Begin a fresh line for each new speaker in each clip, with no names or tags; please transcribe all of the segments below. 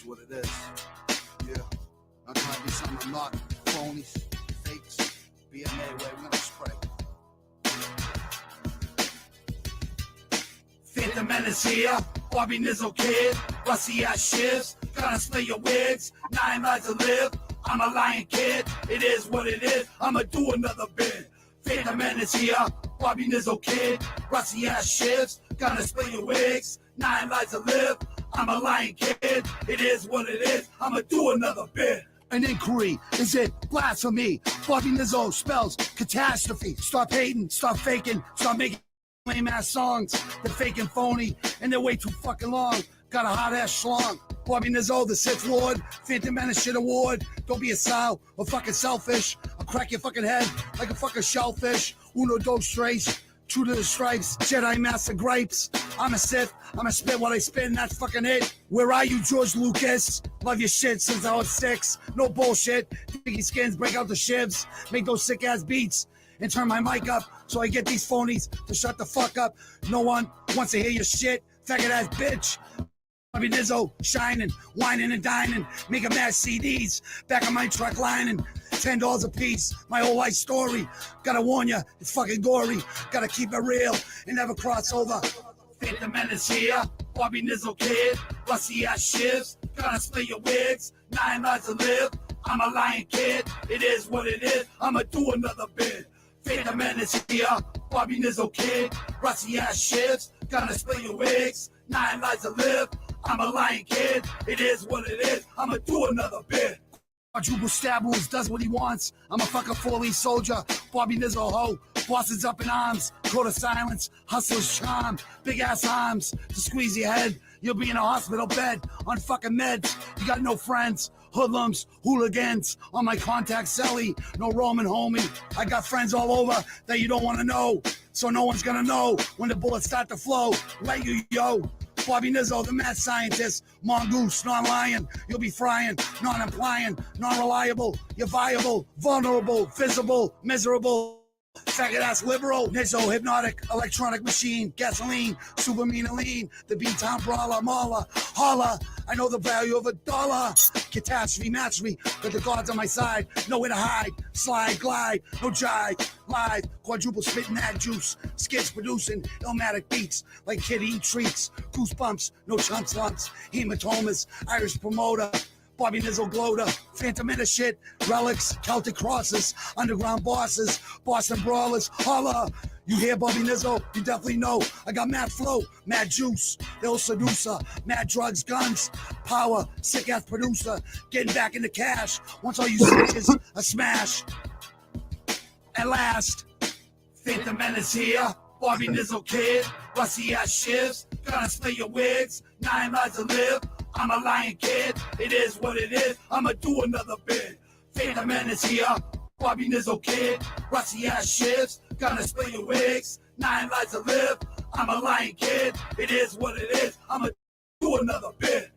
What it is. Yeah. I'm trying to be something I'm not. Phonies, fakes, BMA way, we're gonna spray. Phantom Menace here, Bobby Nizzle kid, rusty ass shifts, gonna slay your wigs, 9 lives to live, I'm a lion kid, it is what it is, I'ma do another bid. Phantom Menace here, Bobby Nizzle kid, rusty ass shifts, gonna slay your wigs, 9 lives to live, I'm a lion kid, it is what it is, I'ma do another bit. An inquiry, is it blasphemy? Bobby Nizzle spells catastrophe. Stop hating, stop faking, stop making lame ass songs. They're fake and phony, and they're way too fucking long. Got a hot ass schlong. Bobby Nizzle, the Sixth Lord, Phantom Menace shit award. Don't be a sow or fucking selfish. I'll crack your fucking head like a fucking shellfish. Uno, dos, tres. True to the stripes, Jedi Master gripes. I'm a Sith, I'm a spit what I spin, that's fucking it. Where are you, George Lucas? Love your shit since I was 6. No bullshit, Biggie skins, break out the shivs. Make those sick ass beats and turn my mic up so I get these phonies to shut the fuck up. No one wants to hear your shit, faggot ass bitch. Bobby Nizzle, shining, whining and dining, making mad CDs, back on my truck lining, $10 a piece, my whole life story. Gotta warn ya, it's fucking gory, gotta keep it real and never cross over. Phantom Menace here, Bobby Nizzle kid, rusty ass shifts, gonna split your wigs, 9 lives to live, I'm a lion kid, it is what it is, I'ma do another bid. Phantom Menace here, Bobby Nizzle kid, rusty ass shifts, gonna split your wigs, 9 lives to live, I'm a lion kid, it is what it is, I'ma do another bit. Quadruple stab wounds, does what he wants. I'm a fucking 4-leaf soldier, Bobby Nizzle ho. Bosses up in arms, code of silence, hustler's charm, big ass arms to squeeze your head. You'll be in a hospital bed on fucking meds. You got no friends, hoodlums, hooligans on my contact celly. No Roman homie. I got friends all over that you don't want to know. So no one's gonna know when the bullets start to flow. Let you yo. Bobby Nizzle, the mad scientist, mongoose, non-lion, you'll be frying, non-implying, non-reliable, you're viable, vulnerable, visible, miserable, faggot-ass liberal, Nizzle, hypnotic, electronic machine, gasoline, super mean and lean, the B-Town brawler, mauler, holla, I know the value of $1, catastrophe, match me, but the gods on my side, nowhere to hide, slide, glide, no jive, live, quadruple spitting that juice, skids producing, illmatic beats, like kid eating treats, goosebumps, no chumps lumps, hematomas, Irish promoter, Bobby Nizzle gloater, Phantom Menace shit, relics, Celtic crosses, underground bosses, Boston brawlers, holla. You hear Bobby Nizzle? You definitely know. I got mad flow, mad juice, ill seducer, mad drugs, guns, power, sick ass producer, getting back into cash. Once all you snitches, a smash. At last, Phantom Menace here, Bobby Nizzle kid, rusty ass shifts, gonna split your wigs, 9 lives to live. I'm a lion kid, it is what it is, I'ma do another bid. Phantom Menace here, Bobby Nizzle kid, rusty ass shifts, gonna split your wigs, 9 lives to live, I'm a lion kid, it is what it is, I'ma do another bid.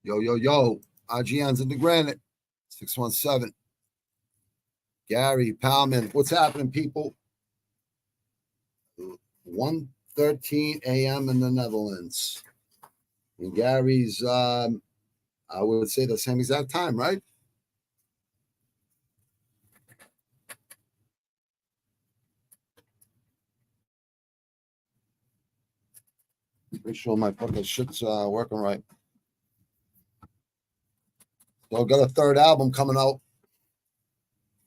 Yo, yo, yo, IGN's in the granite, 617. Gary Palman, what's happening, people? 1:13 a.m. in the Netherlands. And Gary's, I would say the same exact time, right? Pretty sure my fucking shit's working right. So I've got a third album coming out.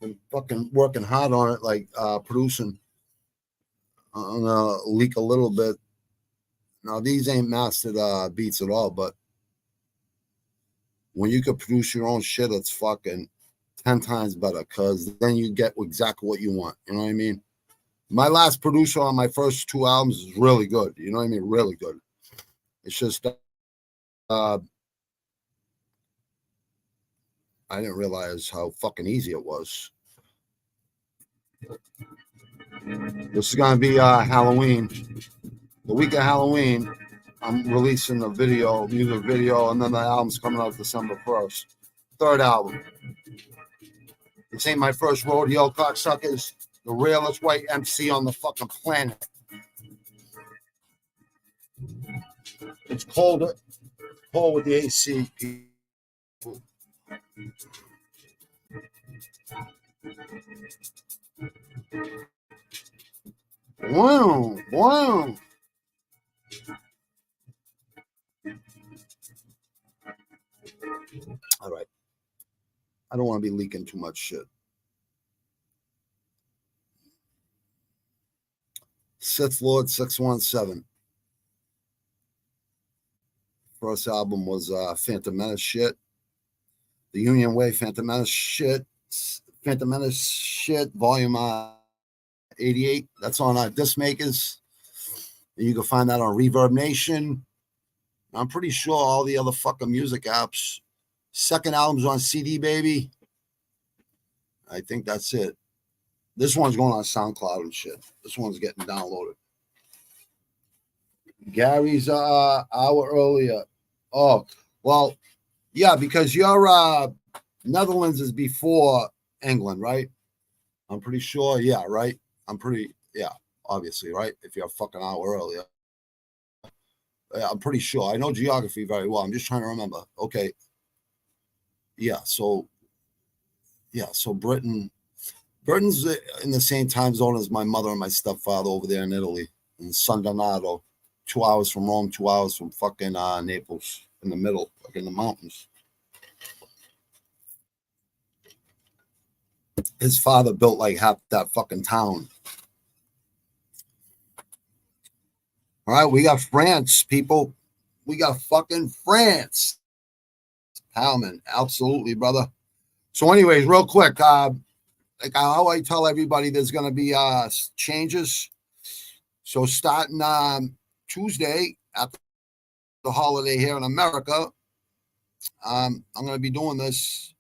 Been fucking working hard on it, like producing. I'm gonna leak a little bit. Now these ain't mastered beats at all, but when you can produce your own shit, it's fucking 10 times better, because then you get exactly what you want. You know what I mean? My last producer on my first 2 albums is really good. You know what I mean? Really good. It's just I didn't realize how fucking easy it was. This is gonna be Halloween. The week of Halloween, I'm releasing a video, music video, and then the album's coming out December 1st. Third album. This ain't my first rodeo, cocksuckers. The realest white MC on the fucking planet. It's cold with the AC. Wow, wow. All right. I don't want to be leaking too much shit. Sith Lord 617. First album was Phantom Menace shit. The Union Way Phantom Menace shit. Phantom Menace shit, volume 88. That's on Disc Makers. And you can find that on Reverb Nation. I'm pretty sure all the other fucking music apps. Second album's on CD, baby. I think that's it. This one's going on SoundCloud and shit. This one's getting downloaded. Gary's hour earlier. Oh, well, yeah, because your Netherlands is before England, right? I'm pretty sure. Yeah, right. Yeah, obviously, right? If you're a fucking hour earlier. Yeah, I'm pretty sure. I know geography very well. I'm just trying to remember. Okay. Yeah, so Britain's in the same time zone as my mother and my stepfather over there in Italy, in San Donato, 2 hours from Rome, 2 hours from fucking Naples, in the middle, like in the mountains. His father built like half that fucking town. All right, we got France, people. We got fucking France. Howman, absolutely, brother. So, anyways, real quick, like how I tell everybody, there's going to be changes. So, starting Tuesday after the holiday here in America, I'm going to be doing this.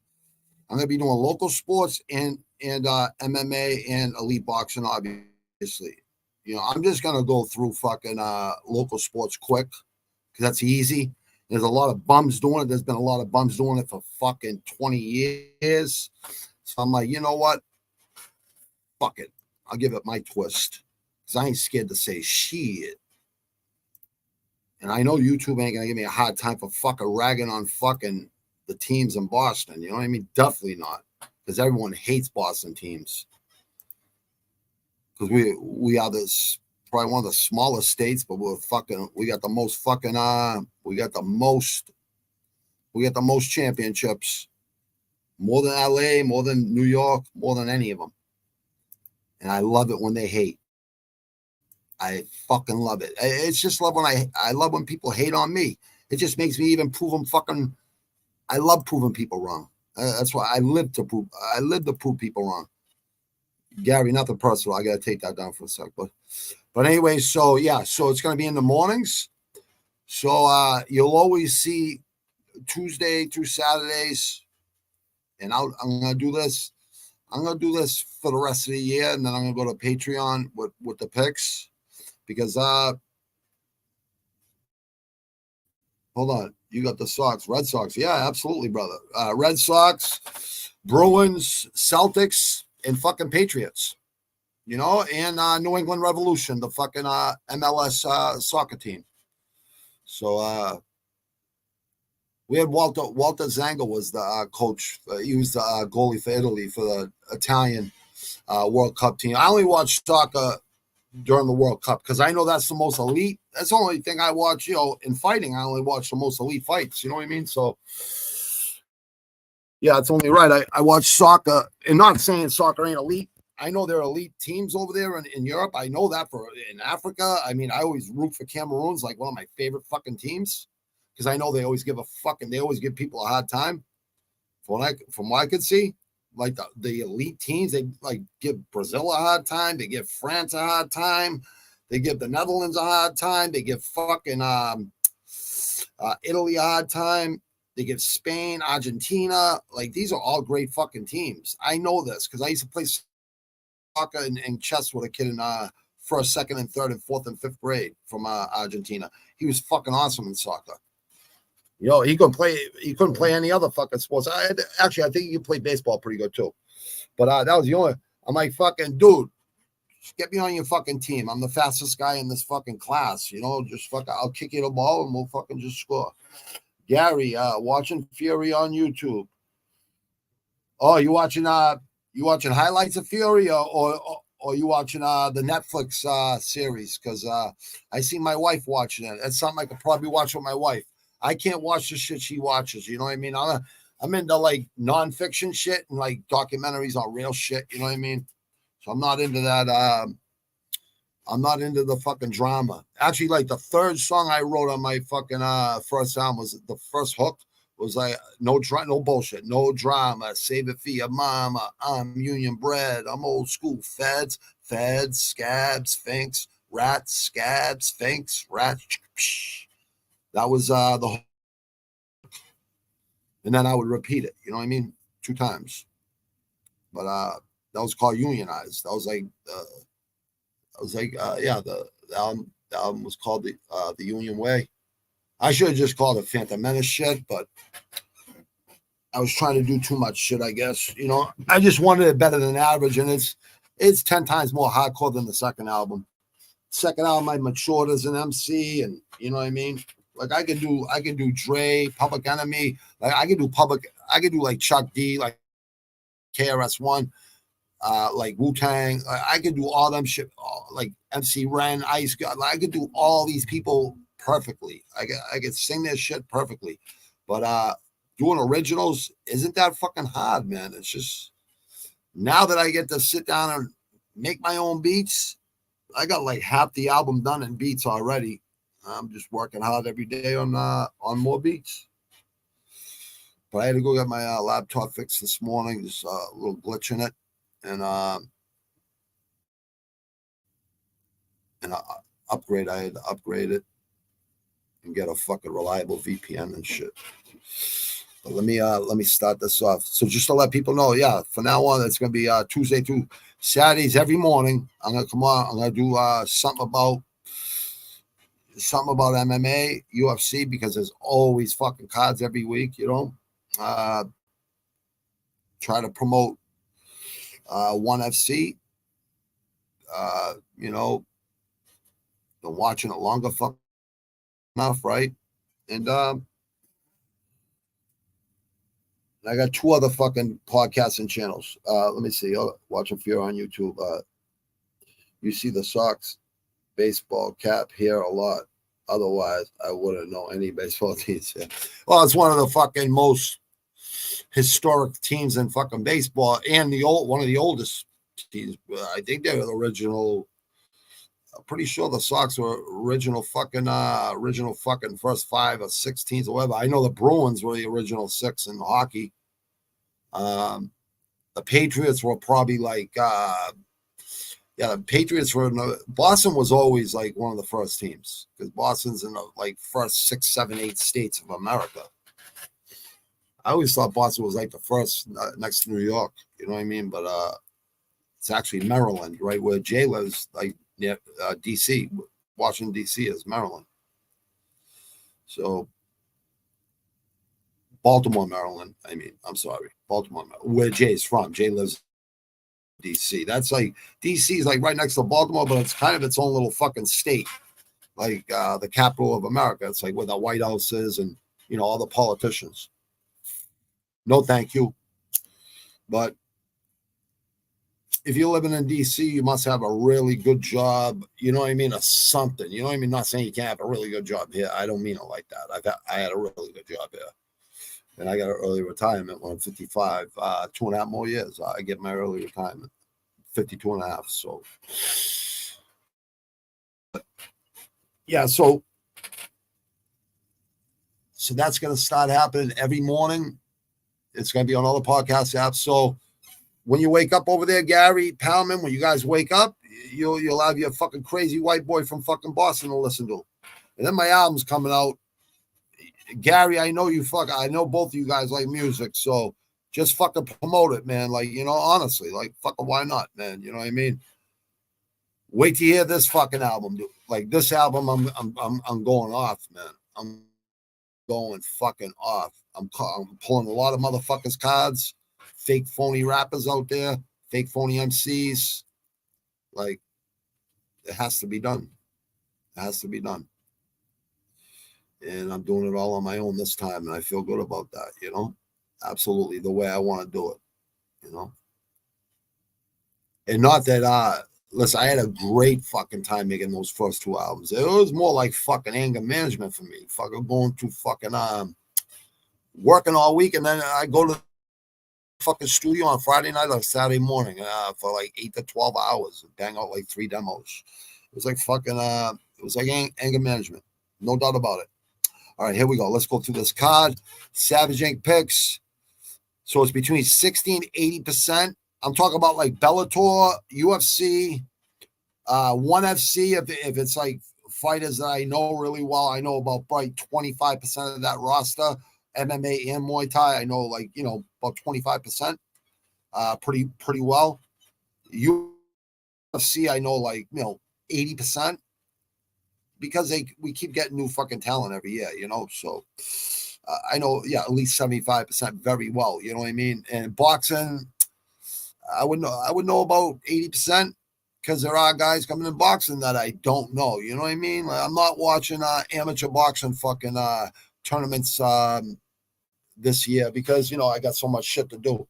I'm going to be doing local sports and MMA and elite boxing, obviously. You know, I'm just going to go through fucking local sports quick because that's easy. There's a lot of bums doing it. There's been a lot of bums doing it for fucking 20 years. So I'm like, you know what? Fuck it. I'll give it my twist because I ain't scared to say shit. And I know YouTube ain't going to give me a hard time for fucking ragging on fucking the teams in Boston. You know what I mean? Definitely not, because everyone hates Boston teams. Because we are this probably one of the smallest states, but we got the most fucking we got the most championships, more than LA, more than New York, more than any of them. And I love it when they hate. I fucking love it. It's just love when I love when people hate on me. It just makes me even prove them fucking. I love proving people wrong. That's why I live to prove people wrong. Gary, nothing personal. I gotta take that down for a sec, but anyway, so yeah, so it's gonna be in the mornings. So you'll always see Tuesday through Saturdays, and I'm gonna do this. I'm gonna do this for the rest of the year, and then I'm gonna go to Patreon with the picks because hold on, you got the Sox, Red Sox, yeah, absolutely, brother. Red Sox, Bruins, Celtics, and fucking Patriots, you know, and New England Revolution, the fucking MLS soccer team. So we had Walter Zanga was the coach. He was the goalie for Italy for the Italian World Cup team. I only watched soccer during the World Cup because I know that's the most elite. That's the only thing I watch, you know, in fighting. I only watch the most elite fights. You know what I mean? So, yeah, it's only right. I watch soccer, and not saying soccer ain't elite. I know there are elite teams over there in Europe. I know that in Africa. I mean, I always root for Cameroon's like one of my favorite fucking teams because I know they always give people a hard time. From what I could see, like the elite teams, they like give Brazil a hard time. They give France a hard time. They give the Netherlands a hard time. They give fucking Italy a hard time. They give Spain, Argentina. Like, these are all great fucking teams. I know this because I used to play soccer and chess with a kid in first, second, and third, and fourth, and fifth grade from Argentina. He was fucking awesome in soccer. You know, he couldn't play any other fucking sports. I think he could play baseball pretty good too. But that was the only. I'm like, fucking dude, just get me on your fucking team. I'm the fastest guy in this fucking class. You know, just fucking, I'll kick you the ball and we'll fucking just score. Gary, watching Fury on YouTube. Oh, you watching highlights of Fury or you watching the Netflix series? Because I see my wife watching it. That's something I could probably watch with my wife. I can't watch the shit she watches. You know what I mean? I'm into like nonfiction shit and like documentaries on real shit. You know what I mean? So I'm not into that. I'm not into the fucking drama. Actually, like the third song I wrote on my fucking first album was the first hook was like no bullshit, no drama. Save it for your mama. I'm union bred. I'm old school. Feds, scabs, finks, rats, scabs, finks, rats. That was the hook. And then I would repeat it. You know what I mean? 2 times. But that was called Unionized. That was like. The album was called the Union Way. I should have just called it Phantom Menace shit, but I was trying to do too much shit, I guess. You know, I just wanted it better than average, and it's 10 times more hardcore than the second album. Second album, I matured as an MC, and you know what I mean? Like I can do Dre, Public Enemy, like I can do like Chuck D, like KRS-One. Like Wu-Tang, I could do all them shit, like MC Ren, Ice God. I could do all these people perfectly. I could sing their shit perfectly, but doing originals isn't that fucking hard, man. It's just now that I get to sit down and make my own beats, I got like half the album done in beats already. I'm just working hard every day on more beats. But I had to go get my laptop fixed this morning. There's a little glitch in it. And upgrade. I had to upgrade it and get a fucking reliable VPN and shit. But let me start this off. So just to let people know, yeah, from now on it's gonna be Tuesday through Saturdays every morning. I'm gonna come on. I'm gonna do something about MMA, UFC, because there's always fucking cards every week. You know, try to promote. ONE FC, you know, been watching it longer enough, right? And I got 2 other fucking podcasts and channels. Let me see. Watching Fear on YouTube. You see the Sox baseball cap here a lot. Otherwise, I wouldn't know any baseball teams here. Well, it's one of the fucking most historic teams in fucking baseball, and one of the oldest teams. I think they're the original. I'm pretty sure the Sox were original fucking first 5 or 6 teams or whatever. I know the Bruins were the original 6 in hockey. The Patriots were probably like the Patriots were Boston was always like one of the first teams because Boston's in the like first 6, 7, 8 states of America. I always thought Boston was like the first next to New York, you know what I mean? But it's actually Maryland, right where Jay lives, like near D.C. Washington, D.C. is Maryland. So Baltimore, Maryland. I mean, I'm sorry, Baltimore, Maryland, where Jay's from. Jay lives in D.C. That's like D.C. is like right next to Baltimore, but it's kind of its own little fucking state, like the capital of America. It's like where the White House is, and you know all the politicians. No, thank you. But if you're living in D.C., you must have a really good job. You know what I mean? Or something. You know what I mean? Not saying you can't have a really good job here. I don't mean it like that. I had a really good job here. And I got an early retirement when I'm 55. 2.5 more years. I get my early retirement. 52 and a half. So, but yeah, so that's going to start happening every morning. It's going to be on all the podcast apps. So when you wake up over there, Gary, Palman, when you guys wake up, you'll have your fucking crazy white boy from fucking Boston to listen to. And then my album's coming out. Gary, I know both of you guys like music, so just fucking promote it, man. Like, honestly, like fucking why not, man? You know what I mean? Wait to hear this fucking album, dude. Like this album, I'm going off, man. I'm going fucking off. I'm pulling a lot of motherfuckers cards, fake phony rappers out there, fake phony MCs. Like, it has to be done. It has to be done. And I'm doing it all on my own this time, and I feel good about that, absolutely the way I want to do it, and not that, listen, I had a great fucking time making those first two albums. It was more like fucking anger management for me, fucking going to fucking, working all week, and then I go to the fucking studio on Friday night or Saturday morning, for like 8 to 12 hours and bang out like 3 demos. It was like fucking, it was like anger management. No doubt about it. All right, here we go. Let's go through this card. Savage Inc. picks. So it's between 60 and 80%. I'm talking about like Bellator, UFC, ONE FC. If it's like fighters that I know really well, I know about probably 25% of that roster. MMA and Muay Thai, I know like, about 25%. Pretty well. UFC, I know like, 80%. Because we keep getting new fucking talent every year, so I know, at least 75% very well, you know what I mean? And boxing, I would know about 80% because there are guys coming in boxing that I don't know, you know what I mean? Like, I'm not watching amateur boxing fucking tournaments this year because, I got so much shit to do.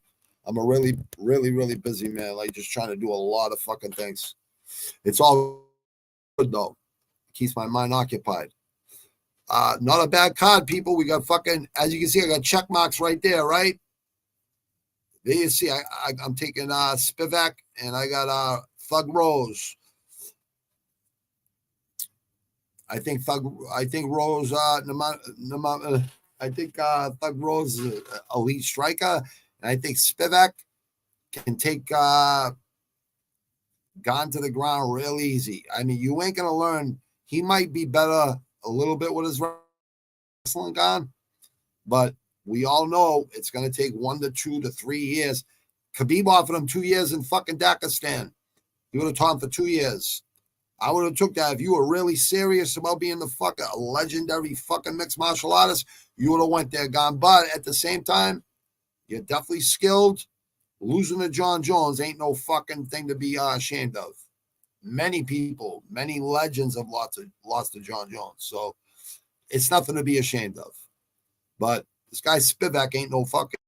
I'm a really, really, really busy man, like just trying to do a lot of fucking things. It's all good though. Keeps my mind occupied. Not a bad card, people. We got fucking, as you can see, I got check marks right there, right? There you see, I'm taking Spivac, and I got Thug Rose. I think Rose, I think Thug Rose is an elite striker, and I think Spivac can take Gane to the ground real easy. I mean, you ain't gonna learn. He might be better a little bit with his wrestling Gane, but we all know it's going to take 1 to 2 to 3 years. Khabib offered him 2 years in fucking Dakistan. He would have taught him for 2 years. I would have took that. If you were really serious about being the fucking legendary fucking mixed martial artist, you would have went there, Gane. But at the same time, you're definitely skilled. Losing to John Jones ain't no fucking thing to be ashamed of. Many people, many legends have lost to John Jones. So it's nothing to be ashamed of. But this guy Spivac ain't no fucking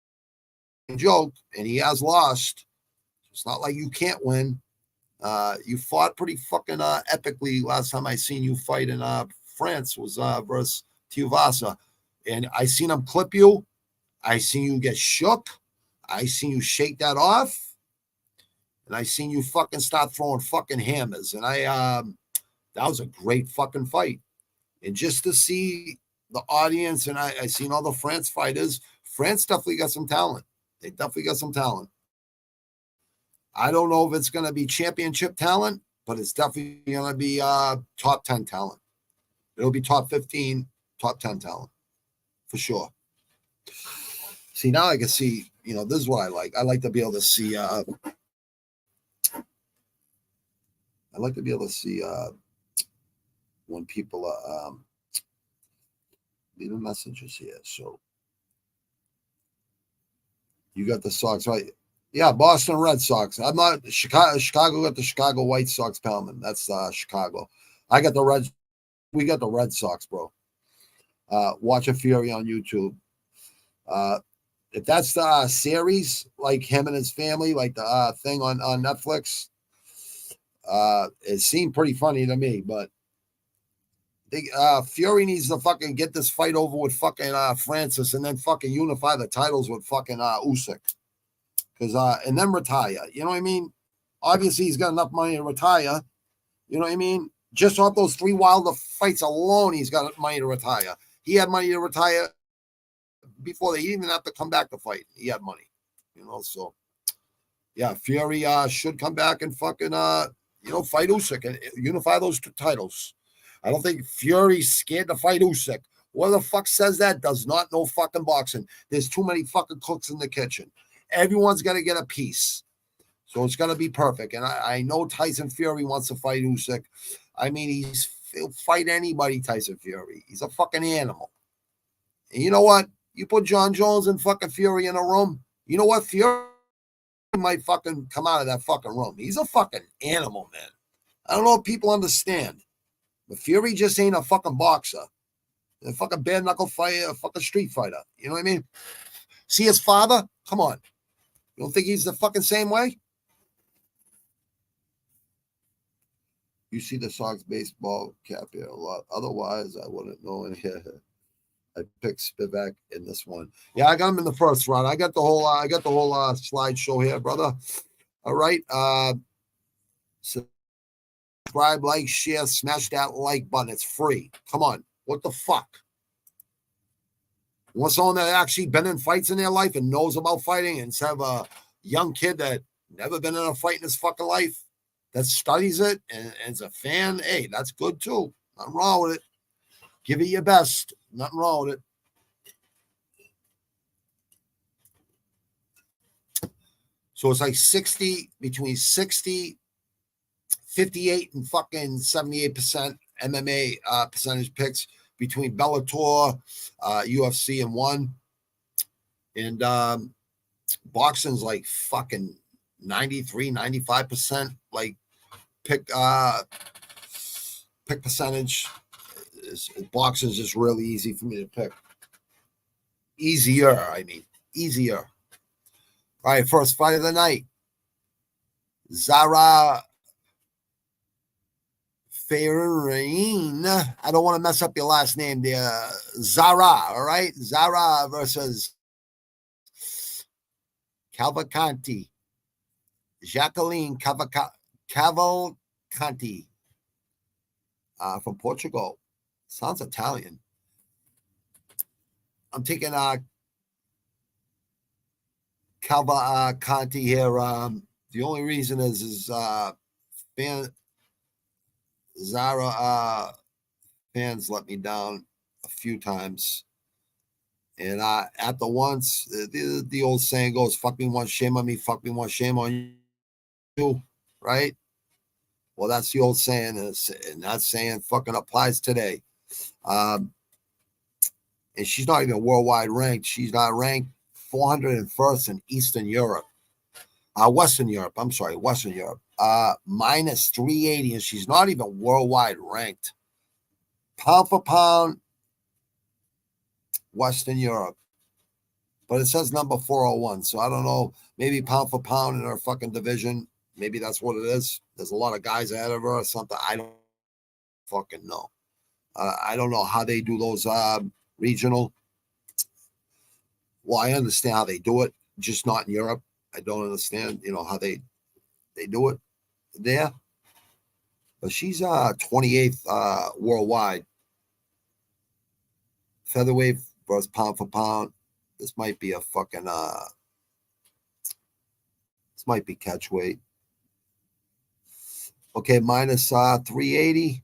joke, and he has lost. It's not like you can't win. You fought pretty fucking epically last time I seen you fight in France was versus Tiuvasa. And I seen him clip you. I seen you get shook. I seen you shake that off. And I seen you fucking start throwing fucking hammers. And that was a great fucking fight. And just to see the audience, and I seen all the France fighters, France definitely got some talent. They definitely got some talent. I don't know if it's going to be championship talent, but it's definitely going to be top 10 talent. It'll be top 15, top 10 talent for sure. See, now I can see, this is what I like. I like to be able to see, when people are leaving messages here. So you got the Sox, right? Yeah, Boston Red Sox. I'm not Chicago got the Chicago White Sox, Palman. That's Chicago. I got the Reds. We got the Red Sox, bro. Watch a Fury on YouTube. If that's the series, like him and his family, like the thing on Netflix, it seemed pretty funny to me, but Fury needs to fucking get this fight over with fucking Francis and then fucking unify the titles with fucking Usyk. And then retire. You know what I mean? Obviously, he's got enough money to retire. You know what I mean? Just off those 3 Wilder fights alone, he's got money to retire. He had money to retire before he even have to come back to fight. He had money. So yeah, Fury should come back and fucking fight Usyk and unify those 2 titles. I don't think Fury's scared to fight Usyk. Whoever the fuck says that does not know fucking boxing. There's too many fucking cooks in the kitchen. Everyone's got to get a piece. So it's going to be perfect. And I know Tyson Fury wants to fight Usyk. I mean, he'll fight anybody, Tyson Fury. He's a fucking animal. And you know what? You put John Jones and fucking Fury in a room, you know what? Fury might fucking come out of that fucking room. He's a fucking animal, man. I don't know if people understand. But Fury just ain't a fucking boxer. A fucking bare knuckle fighter, a fucking street fighter. You know what I mean? See his father? Come on. You don't think he's the fucking same way? You see the Sox baseball cap here a lot. Otherwise, I wouldn't know in here. I picked Spivac in this one. Yeah, I got him in the first round. I got the whole slideshow here, brother. All right. Subscribe, like, share, smash that like button. It's free. Come on. What the fuck? You want someone that actually been in fights in their life and knows about fighting, instead of a young kid that never been in a fight in his fucking life, that studies it and is a fan? Hey, that's good too. Nothing wrong with it. Give it your best. Nothing wrong with it. So it's like 60, between 60, 58 and fucking 78% MMA percentage picks between Bellator, UFC, and one. And boxing's like fucking 93, 95% like pick percentage. Boxing's just really easy for me to pick. Easier. All right, first fight of the night. Zara Fairine. I don't want to mess up your last name there. Zara, all right? Zara versus Cavalcanti. Jacqueline Cavalcanti from Portugal. Sounds Italian. I'm taking Cavalcanti here. The only reason is Zara fans let me down a few times. And at the once, the old saying goes, fuck me once, shame on me, fuck me once, shame on you, right? Well, that's the old saying, and that saying fucking applies today. And she's not even worldwide ranked. She's not ranked 401st in Eastern Europe. Western Europe. I'm sorry, Western Europe. Minus 380, and she's not even worldwide ranked. Pound for pound, Western Europe. But it says number 401, so I don't know. Maybe pound for pound in her fucking division. Maybe that's what it is. There's a lot of guys ahead of her or something. I don't fucking know. I don't know how they do those regional. Well, I understand how they do it, just not in Europe. I don't understand, how they do it there. But she's 28th worldwide. Featherweight versus pound for pound. This might be a fucking this might be catch weight. Okay, minus 380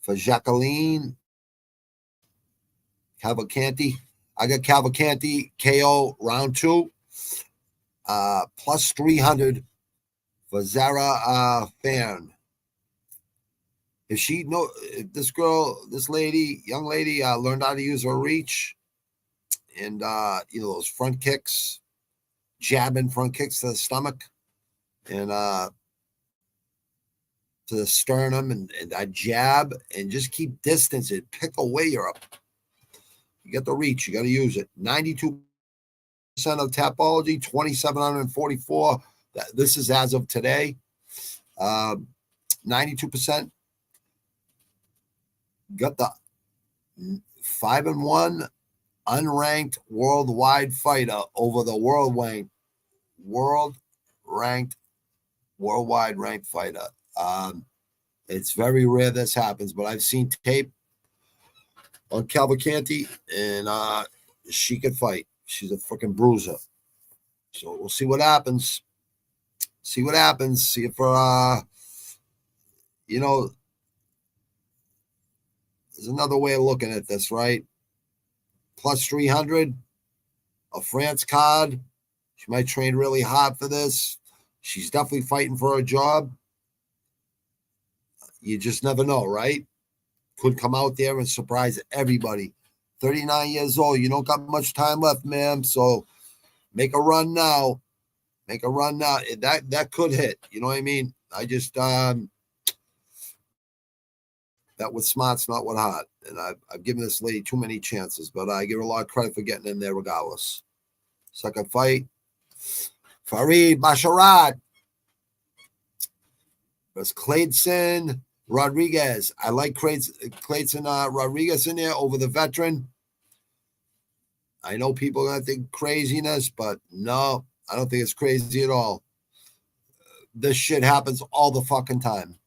for Jacqueline Cavalcanti. I got Cavalcanti KO round 2. Plus 300 for Zara Fan. If this young lady learned how to use her reach and those front kicks, jabbing front kicks to the stomach and to the sternum and that jab, and just keep distance and pick away Europe. You get the reach, you got to use it. 92% of Tapology, 2,744. This is as of today. 92%. Got the 5-1 unranked worldwide fighter over the worldwide ranked fighter. It's very rare this happens, but I've seen tape on Cavalcanti, and she could fight. She's a freaking bruiser. So we'll see what happens. See if there's another way of looking at this, right? Plus 300, a France card. She might train really hard for this. She's definitely fighting for her job. You just never know, right? Could come out there and surprise everybody. 39 years old. You don't got much time left, ma'am. So make a run now. Make a run now. That could hit. You know what I mean? I just that was smart's not what hot. And I've given this lady too many chances, but I give her a lot of credit for getting in there regardless. Second fight. Farid Basharat versus Clayton Rodriguez. I like Clayton Rodriguez in there over the veteran. I know people are going to think craziness, but no, I don't think it's crazy at all. This shit happens all the fucking time.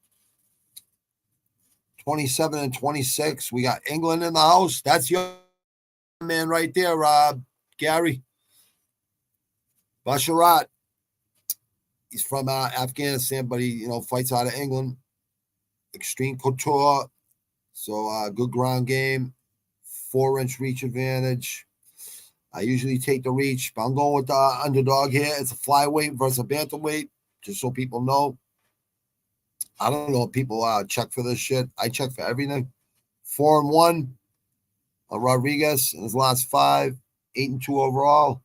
27 and 26. We got England in the house. That's your man right there, Gary. Basharat. He's from Afghanistan, but he, fights out of England. Extreme couture. So good ground game. 4-inch reach advantage. I usually take the reach, but I'm going with the underdog here. It's a flyweight versus a bantamweight, just so people know. I don't know if people check for this shit. I check for everything. 4-1 on Rodriguez in his last 5. 8-2 overall.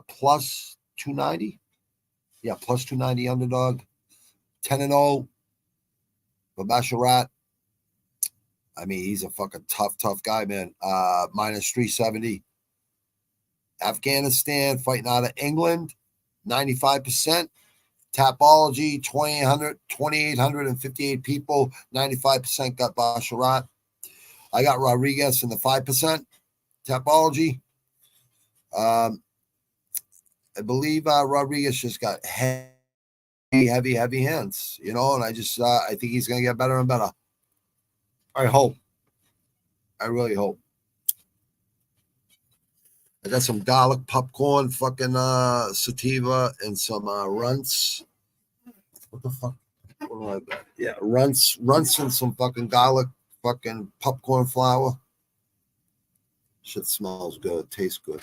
Plus 290. Yeah, plus 290 underdog. 10-0 for Basharat. I mean, he's a fucking tough guy, man. Minus 370. Afghanistan fighting out of England. 95%. Tapology, 2,858 people. 95% got Basharat. I got Rodriguez in the 5%. Tapology. I believe Rodriguez just got heavy hands, and I think he's going to get better and better. I hope. I really hope. I got some garlic popcorn, fucking sativa, and some runts. What the fuck? What do I got? Yeah, runts and some fucking garlic, fucking popcorn flour. Shit smells good, tastes good.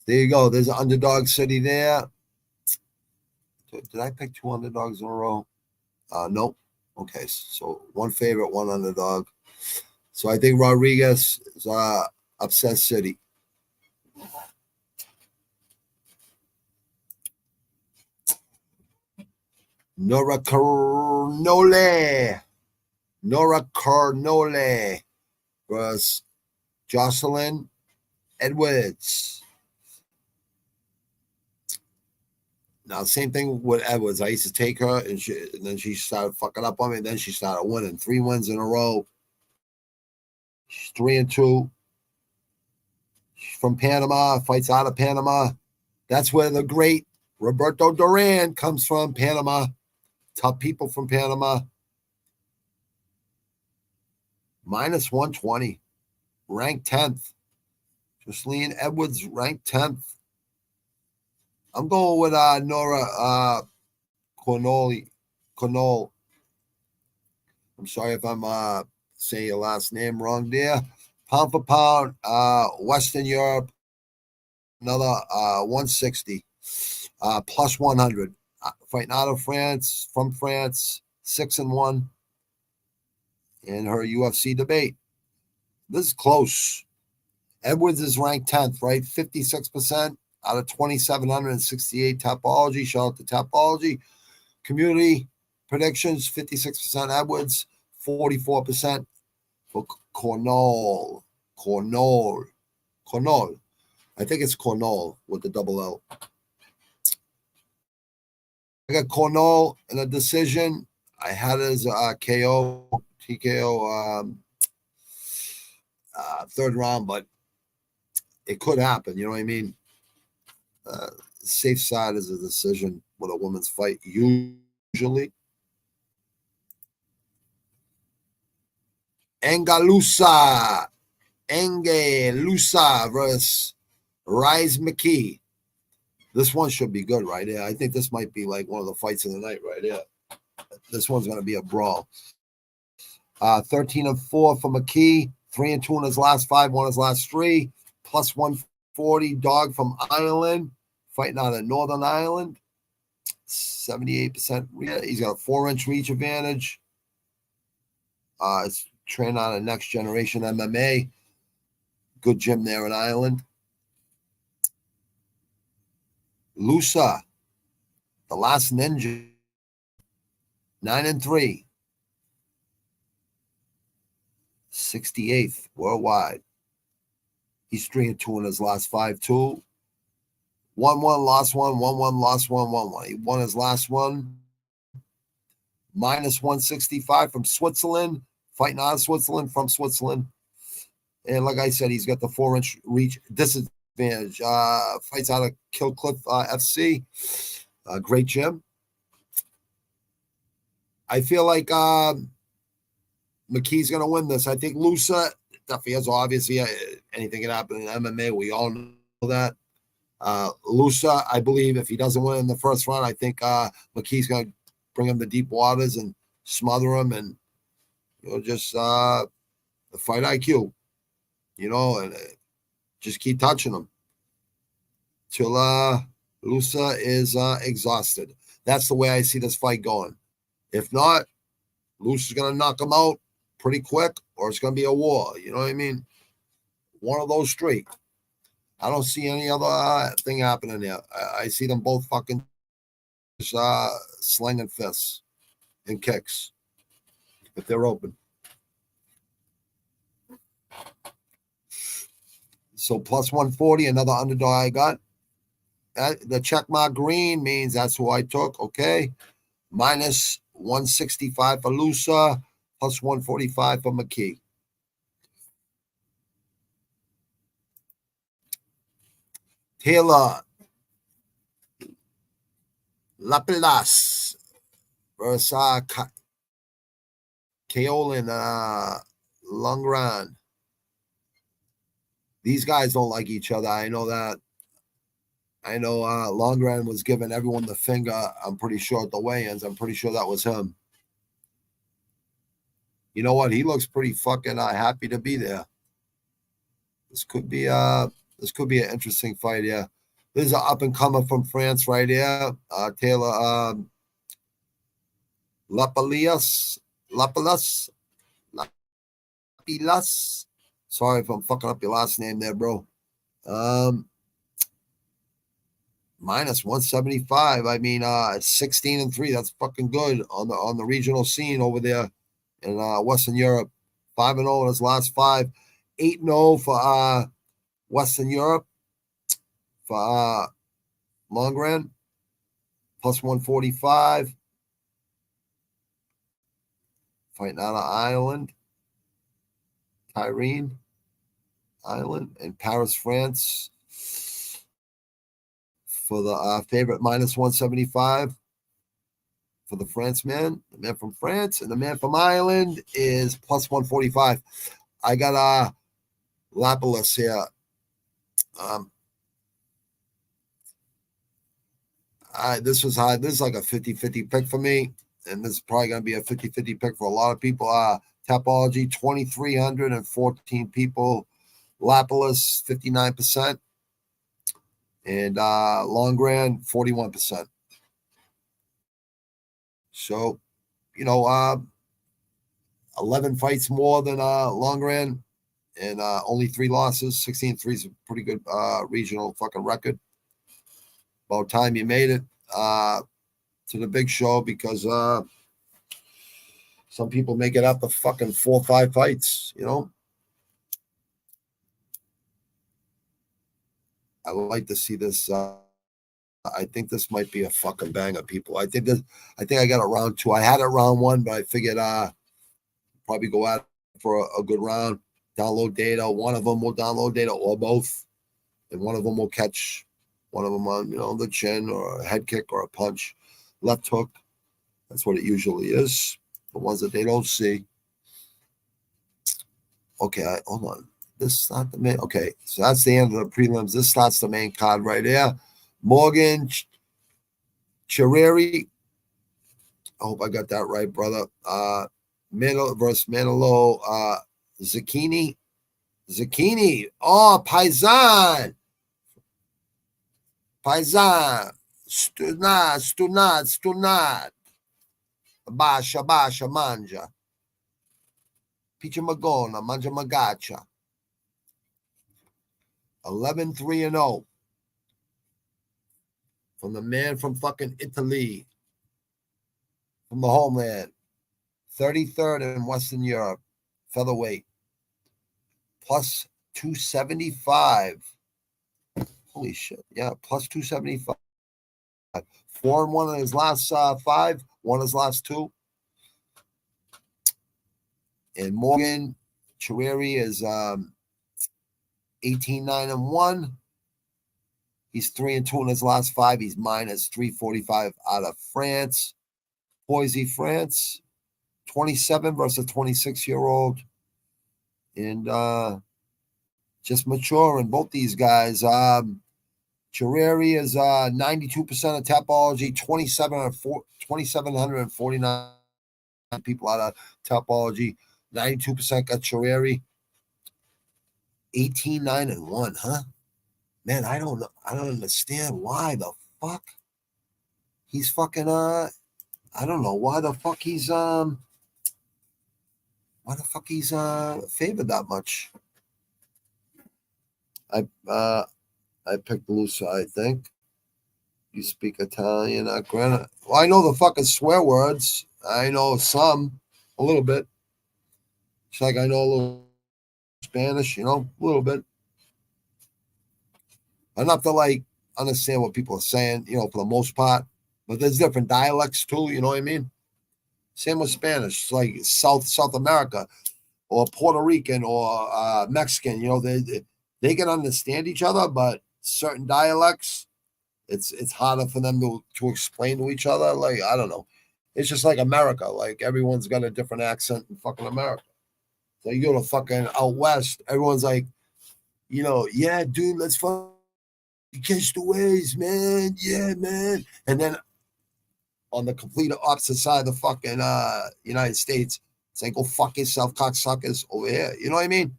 There you go. There's an underdog city there. Did I pick 2 underdogs in a row? Nope. Okay, so 1 favorite, 1 underdog. So I think Rodriguez is upset city. Nora Carnole versus Jocelyn Edwards. Now, same thing with Edwards. I used to take her, and then she started fucking up on me, and then she started winning. 3 wins in a row. She's 3-2. She's from Panama, fights out of Panama. That's where the great Roberto Duran comes from, Panama. Top people from Panama. Minus 120. Ranked 10th. Jocelyn Edwards, ranked 10th. I'm going with Nora Cornole. I'm sorry if I'm saying your last name wrong there. Pound for pound, Western Europe, another 160, plus 100. Fighting out of France, from France, 6-1 in her UFC debate. This is close. Edwards is ranked 10th, right? 56%. Out of 2,768 Tapology. Shout out to Tapology. Community predictions, 56% Edwards, 44% for Cornole. I think it's Cornole with the double L. I got Cornole in a decision. I had it as a TKO, third round, but it could happen. You know what I mean? Safe side is a decision with a women's fight, usually. Engalusa versus Rise McKee. This one should be good right here. I think this might be like one of the fights of the night right here. This one's going to be a brawl. 13-4 for McKee. 3-2 in his last 5, won his last 3. Plus 140 dog from Ireland, fighting out of Northern Ireland. 78%. He's got a 4-inch reach advantage. It's trained on a next generation MMA. Good gym there in Ireland. Lusa, the last ninja, 9-3. 68th worldwide. He's 3-2 in his last 5 too. 1-1, lost 1, 1-1, lost 1, 1-1. He won his last one. Minus 165 from Switzerland. Fighting out of Switzerland, from Switzerland. And like I said, he's got the 4-inch reach disadvantage. Fights out of Killcliff FC. Great gym. I feel like McKee's going to win this. I think Lusa, definitely has, obviously, anything can happen in MMA. We all know that. Lusa, I believe if he doesn't win in the first round, I think McKee's going to bring him to deep waters and smother him and, just the fight IQ, and just keep touching him till Lusa is exhausted. That's the way I see this fight going. If not, Lusa's going to knock him out pretty quick, or it's going to be a war. You know what I mean? One of those three. I don't see any other thing happening there. I see them both fucking slinging fists and kicks if they're open. So plus 140, another underdog I got. The checkmark green means that's who I took. Okay. Minus 165 for Lusa, plus 145 for McKee. Taylor Lapilas versus Kaolin Longran. These guys don't like each other. I know that. I know Longran was giving everyone the finger, I'm pretty sure, at the weigh-ins. I'm pretty sure that was him. You know what? He looks pretty fucking happy to be there. This could be an interesting fight, yeah. This is an up-and-comer from France right here. Taylor Lapilas. Sorry if I'm fucking up your last name there, bro. Minus 175. I mean, 16-3. That's fucking good on the regional scene over there in Western Europe. 5-0 in his last 5. 8-0 for Western Europe for Longran. Plus 145. Fighting out of Ireland. Tyrene Island in Paris, France. For the favorite, minus 175 for the Frenchman, the man from France, and the man from Ireland is plus 145. I got Lapilas here. This was high. This is like a 50-50 pick for me, and this is probably going to be a 50-50 pick for a lot of people. Tapology, 2,314 people. Lapilas, 59%. And Longran, 41%. So, 11 fights more than Longran and only 3 losses. 16-3 is a pretty good regional fucking record. About time you made it to the big show, because some people make it up to fucking 4 or 5 fights, I would like to see this. I think this might be a fucking banger, people. I think I got it round 2. I had it round 1, but I figured probably go out for a good round. Download data. One of them will download data, or both, and one of them will catch one of them on the chin, or a head kick, or a punch, left hook. That's what it usually is. The ones that they don't see. Okay, hold on. This is not the main. Okay, so that's the end of the prelims. This starts the main card right here. Morgan Chereri I hope I got that right, brother. Manilo versus Manilo. Zucchini. Oh, Paisan. Stunat. Basha, manja. Picha Magona, manja magacha. 11-3-0. From the man from fucking Italy. From the homeland. 33rd in Western Europe. Featherweight. Plus 275. Holy shit. Yeah, plus 275. 4-1 in his last 5. Won his last 2. And Morgan Cherreri is 18-9-1. He's 3-2 in his last 5. He's minus 345 out of France. Poisy, France. 27 versus 26-year-old. And just maturing, both these guys. Cherreri is 92% of Tapology, 2,749 people out of Tapology. 92% got Cherreri. 18-9-1, huh? Man, I don't know. I don't understand why the fuck he's fucking I don't know why the fuck he's favored that much. I picked Lusa, I think. You speak Italian, granted. Well, I know the fucking swear words. I know some, a little bit. It's like I know a little Spanish, a little bit. Enough to like understand what people are saying, for the most part. But there's different dialects too, you know what I mean? Same with Spanish. It's like South America or Puerto Rican or Mexican, they can understand each other, but certain dialects, it's harder for them to explain to each other. Like, I don't know. It's just like America. Like, everyone's got a different accent in fucking America. So you go to fucking out west, everyone's like, yeah, dude, let's fucking catch the waves, man. Yeah, man. And then on the complete opposite side of the fucking United States, it's like, go fuck yourself, cocksuckers over here. You know what I mean?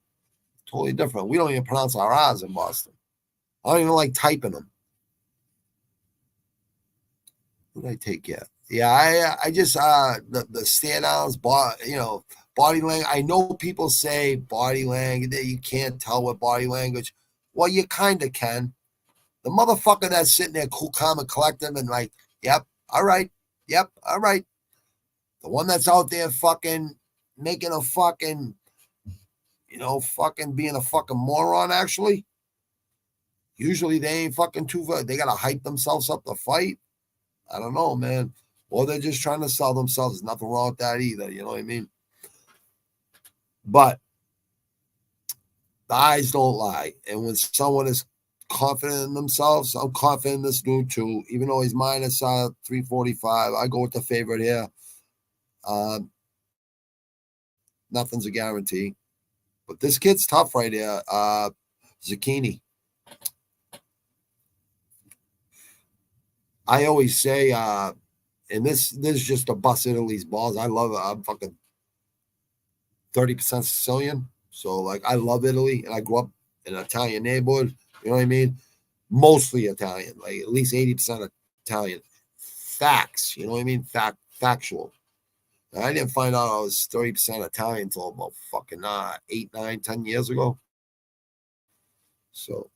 Totally different. We don't even pronounce our R's in Boston. I don't even like typing them. What did I take yet? Yeah, I just the stand downs, body language. I know people say body language that you can't tell with body language. Well, you kind of can. The motherfucker that's sitting there cool, calm, and collective and like, yep, all right. Yep, all right. The one that's out there fucking making a fucking, fucking being a fucking moron, actually. Usually they ain't fucking they got to hype themselves up to fight. I don't know, man. Or they're just trying to sell themselves. There's nothing wrong with that either. You know what I mean? But the eyes don't lie. And when someone is confident in themselves, I'm confident in this dude too. Even though he's minus 345, I go with the favorite here. Nothing's a guarantee. But this kid's tough right here. Zucchini. I always say, and this is just to bust Italy's balls. I love it. I'm fucking 30% Sicilian. So, like, I love Italy. And I grew up in an Italian neighborhood. You know what I mean? Mostly Italian. Like, at least 80% Italian. Facts. You know what I mean? Factual. And I didn't find out I was 30% Italian until about fucking 8, 9, 10 years ago. So,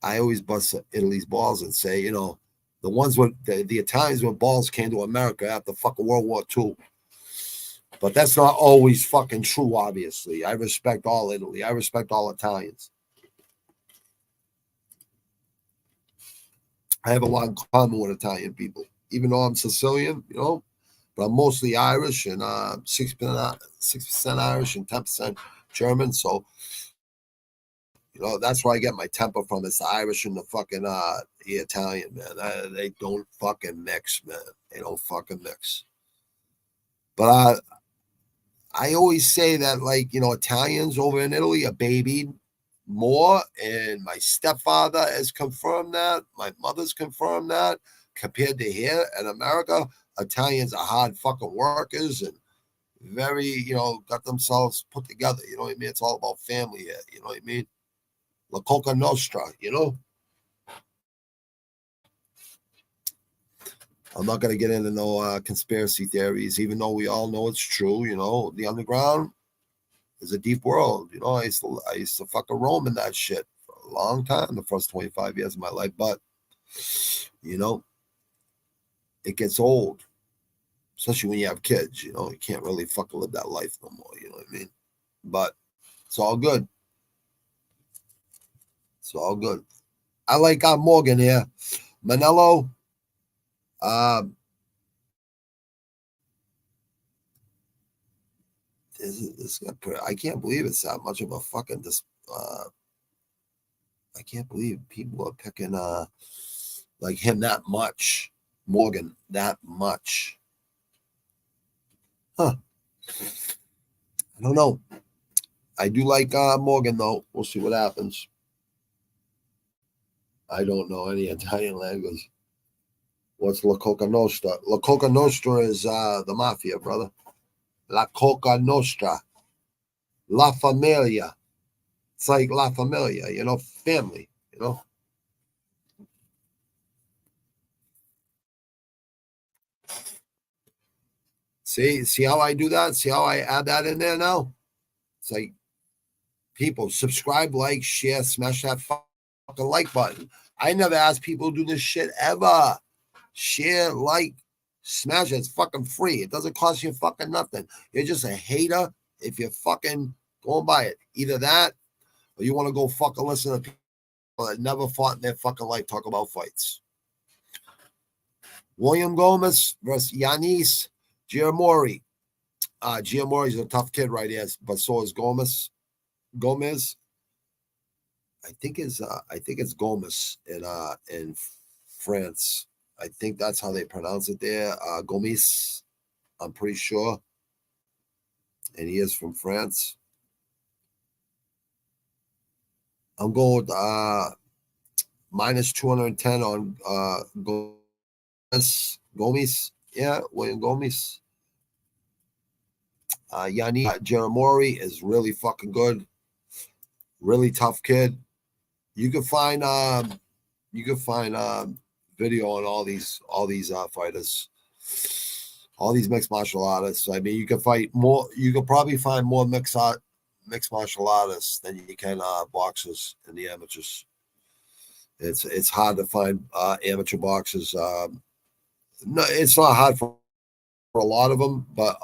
I always bust Italy's balls and say, the ones with the Italians with balls came to America after fucking World War II. But that's not always fucking true, obviously. I respect all Italy. I respect all Italians. I have a lot in common with Italian people, even though I'm Sicilian, but I'm mostly Irish and 6% Irish and 10% German. So, that's where I get my temper from. It's the Irish and the fucking the Italian, man. They don't fucking mix, man. They don't fucking mix. But I always say that, like, Italians over in Italy are babied. more, and my stepfather has confirmed that. My mother's confirmed that. Compared to here in America, Italians are hard fucking workers and very, got themselves put together. You know what I mean? It's all about family here. You know what I mean? La Coca Nostra, I'm not going to get into no conspiracy theories, even though we all know it's true. The underground is a deep world. I used to fucking roam in that shit for a long time, the first 25 years of my life. But, it gets old, especially when you have kids. You can't really fucking live that life no more. You know what I mean? But it's all good. It's all good. I like Morgan here. Manelo. I can't believe it's that much of a fucking I can't believe people are picking like him that much. Morgan that much. Huh. I don't know. I do like Morgan though. We'll see what happens. I don't know any Italian language. What's La Coca Nostra? La Coca Nostra is the mafia, brother. La Coca Nostra. La Familia. It's like La Familia, family, See how I do that? See how I add that in there now? It's like, people, subscribe, like, share, smash that fucking like button. I never ask people to do this shit ever. Share, like, smash it. It's fucking free. It doesn't cost you fucking nothing. You're just a hater if you're fucking going by it. Either that or you want to go fucking listen to people that never fought in their fucking life talk about fights. William Gomez versus Yanis Giamori. Giamori's a tough kid right here, but so is Gomez. I think it's Gomez in France. I think that's how they pronounce it there. Gomis, I'm pretty sure. And he is from France. I'm going with minus 210 on Gomis. Yeah, William Gomis. Yanni Giamori is really fucking good. Really tough kid. You can find video on all these fighters, all these mixed martial artists. I mean, you can probably find more mixed martial artists than you can boxers in the amateurs. It's hard to find amateur boxers. No, it's not hard for a lot of them, but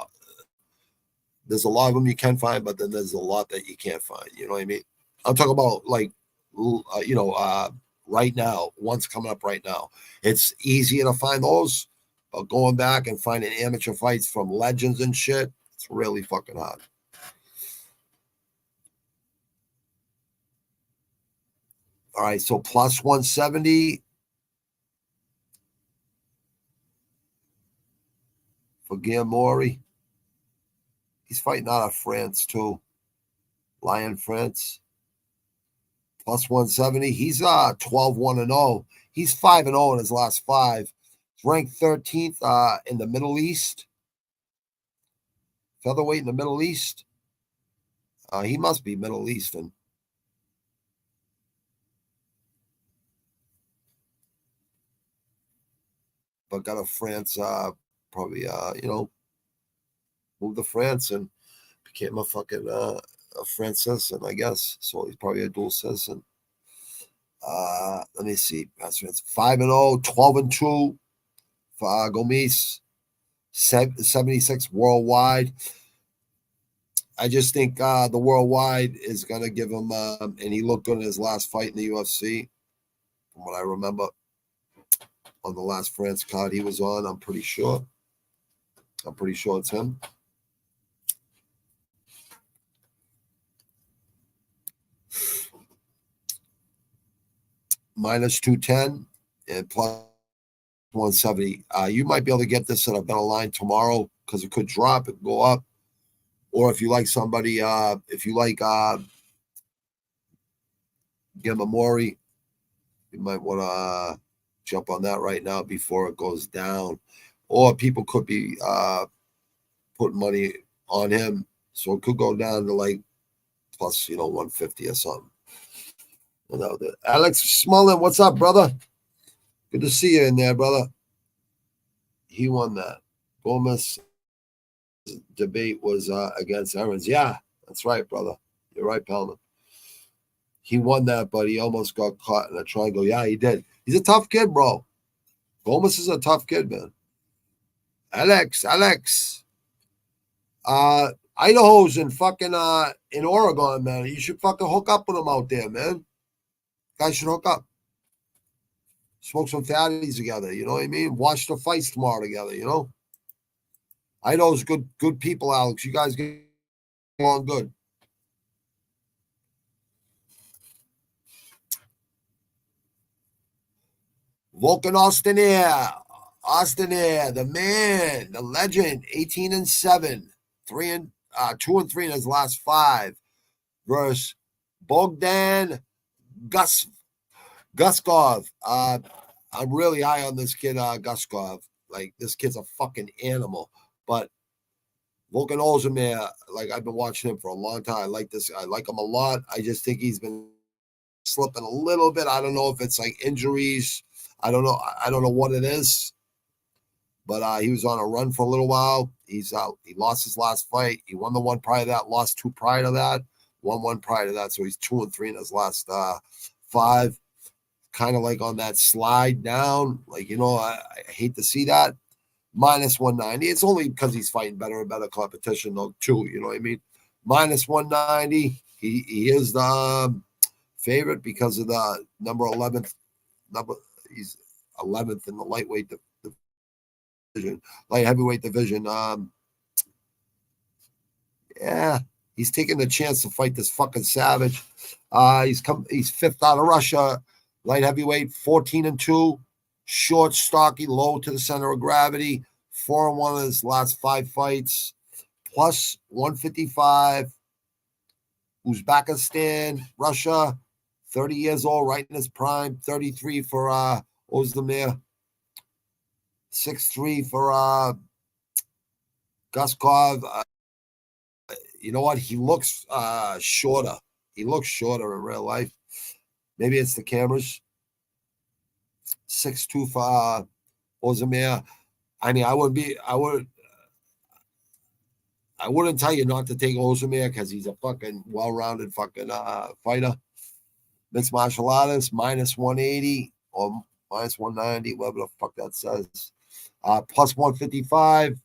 there's a lot of them you can find, but then there's a lot that you can't find. You know what I mean? I'm talking about like, right now, one's coming up right now. It's easier to find those, but going back and finding amateur fights from legends and shit, it's really fucking hard. All right, so plus 170 for Giamori. He's fighting out of France too. Lyon, France. Plus 170. He's 12-1-0. He's 5-0 in his last 5. He's ranked 13th in the Middle East. Featherweight in the Middle East. He must be Middle Eastern. But got a France, probably, moved to France and became a fucking a French citizen, I guess. So he's probably a dual citizen. Let me see. That's 5-0, 12-2 for Gomis, 76 worldwide. I just think the worldwide is going to give him, and he looked good in his last fight in the UFC, from what I remember, on the last France card he was on. I'm pretty sure it's him. Minus 210 and plus 170. You might be able to get this at a better line tomorrow because it could drop, it could go up. Or if you like somebody, if you like Gamamori. You might want to jump on that right now before it goes down. Or people could be putting money on him. So it could go down to like plus, 150 or something. Alex Smullen, what's up, brother? Good to see you in there, brother. He won that. Gomez debate was against Aaron's. Yeah, that's right, brother. You're right, Pelman. He won that, but he almost got caught in a triangle. Yeah, he did. He's a tough kid, bro. Gomez is a tough kid, man. Alex. Idaho's in fucking in Oregon, man. You should fucking hook up with him out there, man. Guys should hook up. Smoke some fatties together, you know what I mean? Watch the fights tomorrow together, you know? Idaho's good people, Alex. You guys get along good. Volkan Ostaner, the man, the legend, 18-7, 2-3 in his last 5, versus Bogdan Guskov. I'm really high on this kid, Guskov. Like, this kid's a fucking animal. But Volkan Ozdemir, like, I've been watching him for a long time. I like him a lot. I just think he's been slipping a little bit. I don't know if it's like injuries. I don't know what it is. But he was on a run for a little while. He's out. He lost his last fight. He won the one prior to that, lost 2 prior to that, won 1 prior to that. So he's 2-3 in his last 5. Kind of like on that slide down. Like, I hate to see that. Minus 190. It's only because he's fighting better and better competition, though, too. You know what I mean? Minus 190. He is the favorite because of the number 11th. He's 11th in the lightweight division, light heavyweight division. Yeah, he's taking the chance to fight this fucking savage. He's 5th out of Russia, light heavyweight, 14-2, short, stocky, low to the center of gravity, 4-1 in his last 5 fights, plus 155. Uzbekistan, Russia, 30 years old, right in his prime, 33 for Ozdemir, 6'3" for Guskov. You know what? He looks shorter. He looks shorter in real life. Maybe it's the cameras. 6'2" for Ozdemir. I mean, I wouldn't tell you not to take Ozdemir because he's a fucking well-rounded fucking fighter. Mixed martial artist, minus 180 or minus 190, whatever the fuck that says. Plus 155.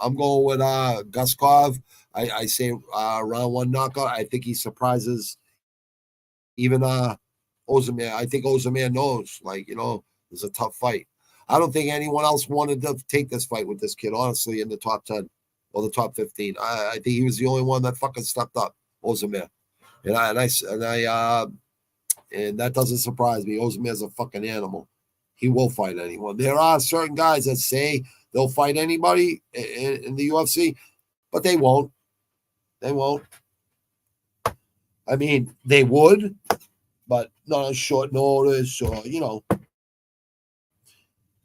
I'm going with Guskov. I say round 1 knockout. I think he surprises even Ozdemir. I think Ozdemir knows, it's a tough fight. I don't think anyone else wanted to take this fight with this kid, honestly, in the top 10 or the top 15. I think he was the only one that fucking stepped up, Ozdemir. And that doesn't surprise me. Ozdemir's a fucking animal. He will fight anyone. There are certain guys that say they'll fight anybody in the UFC, but they won't. They won't. I mean, they would, but not on short notice or,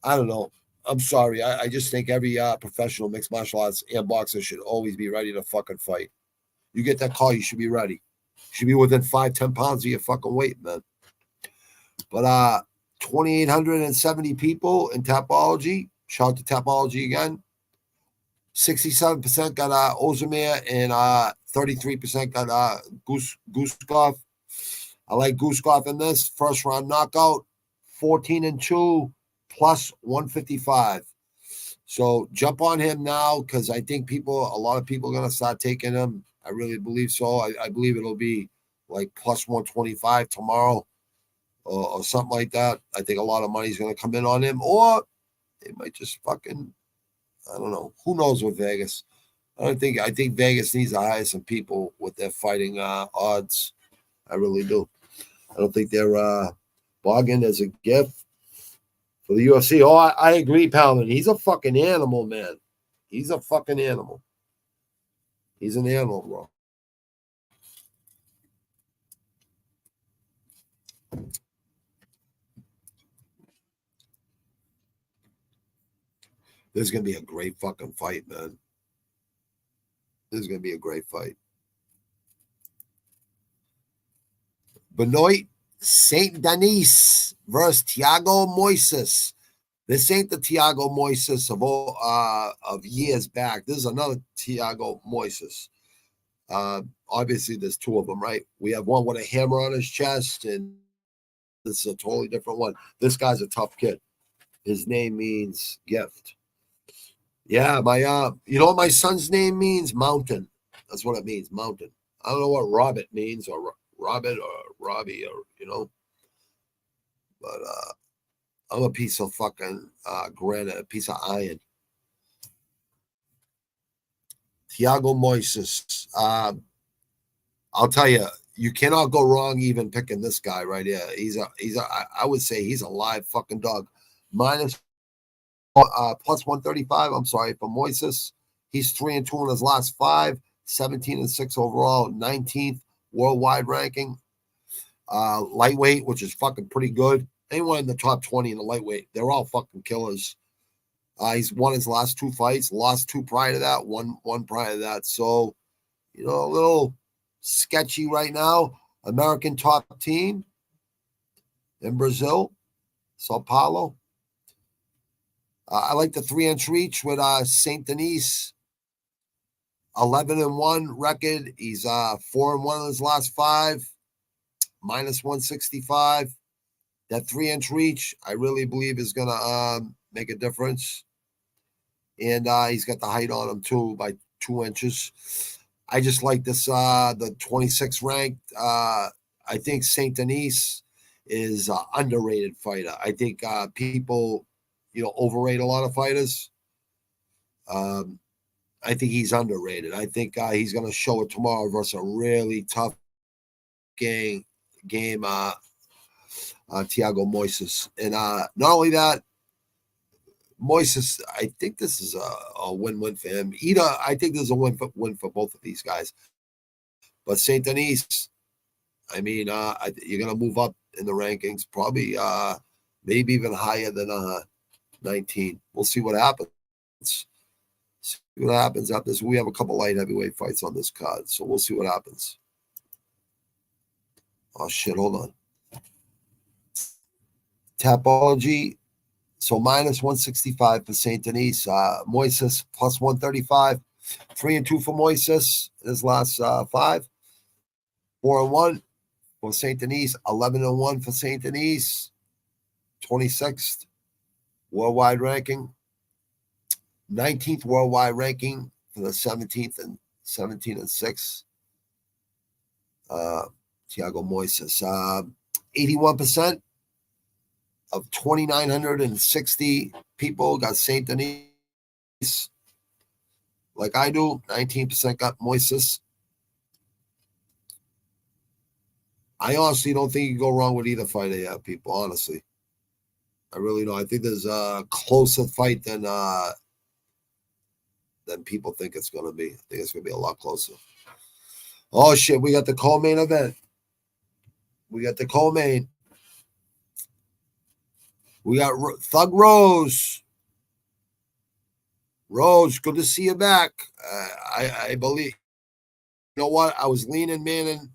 I don't know. I'm sorry. I just think every professional mixed martial arts and boxer should always be ready to fucking fight. You get that call, you should be ready. You should be within 5-10 pounds of your fucking weight, man. But 2,870 people in Tapology. Shout out to Tapology again. 67% got Ozdemir and 33% got Guskov. I like Guskov in this. First round knockout. 14-2 plus 155. So jump on him now because I think a lot of people are going to start taking him. I really believe so. I believe it'll be like plus 125 tomorrow or something like that. I think a lot of money's going to come in on him, or they might just fucking, I don't know. Who knows with Vegas? I think Vegas needs to hire some people with their fighting odds. I really do. I don't think they're bargained as a gift for the UFC. Oh, I agree, Palman. He's a fucking animal, man. He's a fucking animal. He's an animal, bro. This is going to be a great fucking fight, man. This is going to be a great fight. Benoit Saint Denis versus Thiago Moises. This ain't the Thiago Moises of years back. This is another Thiago Moises. Obviously, there's two of them, right? We have one with a hammer on his chest, and this is a totally different one. This guy's a tough kid. His name means gift. Yeah, my you know what my son's name means? Mountain. That's what it means, mountain. I don't know what Robert means, or Robert, or Robbie, or but I'm a piece of fucking granite, a piece of iron. Thiago Moises. I'll tell you, you cannot go wrong even picking this guy right here. I would say he's a live fucking dog. Minus plus 135. I'm sorry for Moises. He's 3-2 in his last 5, 17-6 overall, 19th worldwide ranking. Lightweight, which is fucking pretty good. Anyone in the top 20 in the lightweight, they're all fucking killers. He's won his last 2 fights, lost 2 prior to that, one prior to that. So, a little sketchy right now. American top team in Brazil, Sao Paulo. I like the 3-inch reach with Saint Denis. 11-1 record. He's 4-1 in his last 5, minus 165. That 3-inch reach, I really believe, is gonna make a difference. And he's got the height on him too by 2 inches. I just like this, the 26th ranked. I think Saint Denis is an underrated fighter. I think people, overrate a lot of fighters. I think he's underrated. I think he's going to show it tomorrow versus a really tough game Thiago Moises. And not only that, Moises, I think this is a win-win for him. I think there's a win for both of these guys. But Saint Denis, I mean, you're going to move up in the rankings, probably maybe even higher than 19. We'll see what happens. See what happens after this. We have a couple light heavyweight fights on this card, so we'll see what happens. Oh, shit, hold on. Tapology. So minus 165 for Saint Denis. Moises plus 135. 3-2 for Moises in his last 5. 4-1 for Saint Denis. 11-1 for Saint Denis. 26th worldwide ranking. 19th worldwide ranking for the 17th and 17-6. Thiago Moises. 81%. Of 2,960 people got Saint Denis, like I do. 19% got Moises. I honestly don't think you can go wrong with either fighter yet, people. Honestly, I really don't. I think there's a closer fight than people think it's going to be. I think it's going to be a lot closer. Oh shit! We got the co-main event. We got the co-main. We got Thug Rose. Rose, good to see you back. I believe. You know what? I was leaning, man, and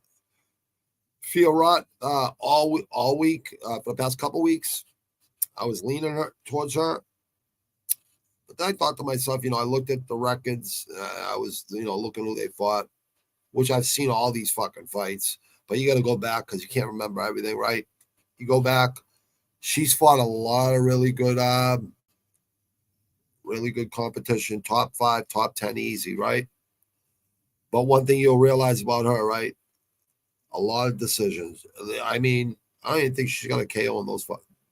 Fiorot all week for the past couple weeks. I was leaning towards her. But then I thought to myself, I looked at the records. I was, looking who they fought, which I've seen all these fucking fights. But you got to go back because you can't remember everything, right? You go back. She's fought a lot of really good competition. Top 5, top 10 easy, right? But one thing you'll realize about her, right? A lot of decisions. I mean, I don't even think she's going to KO in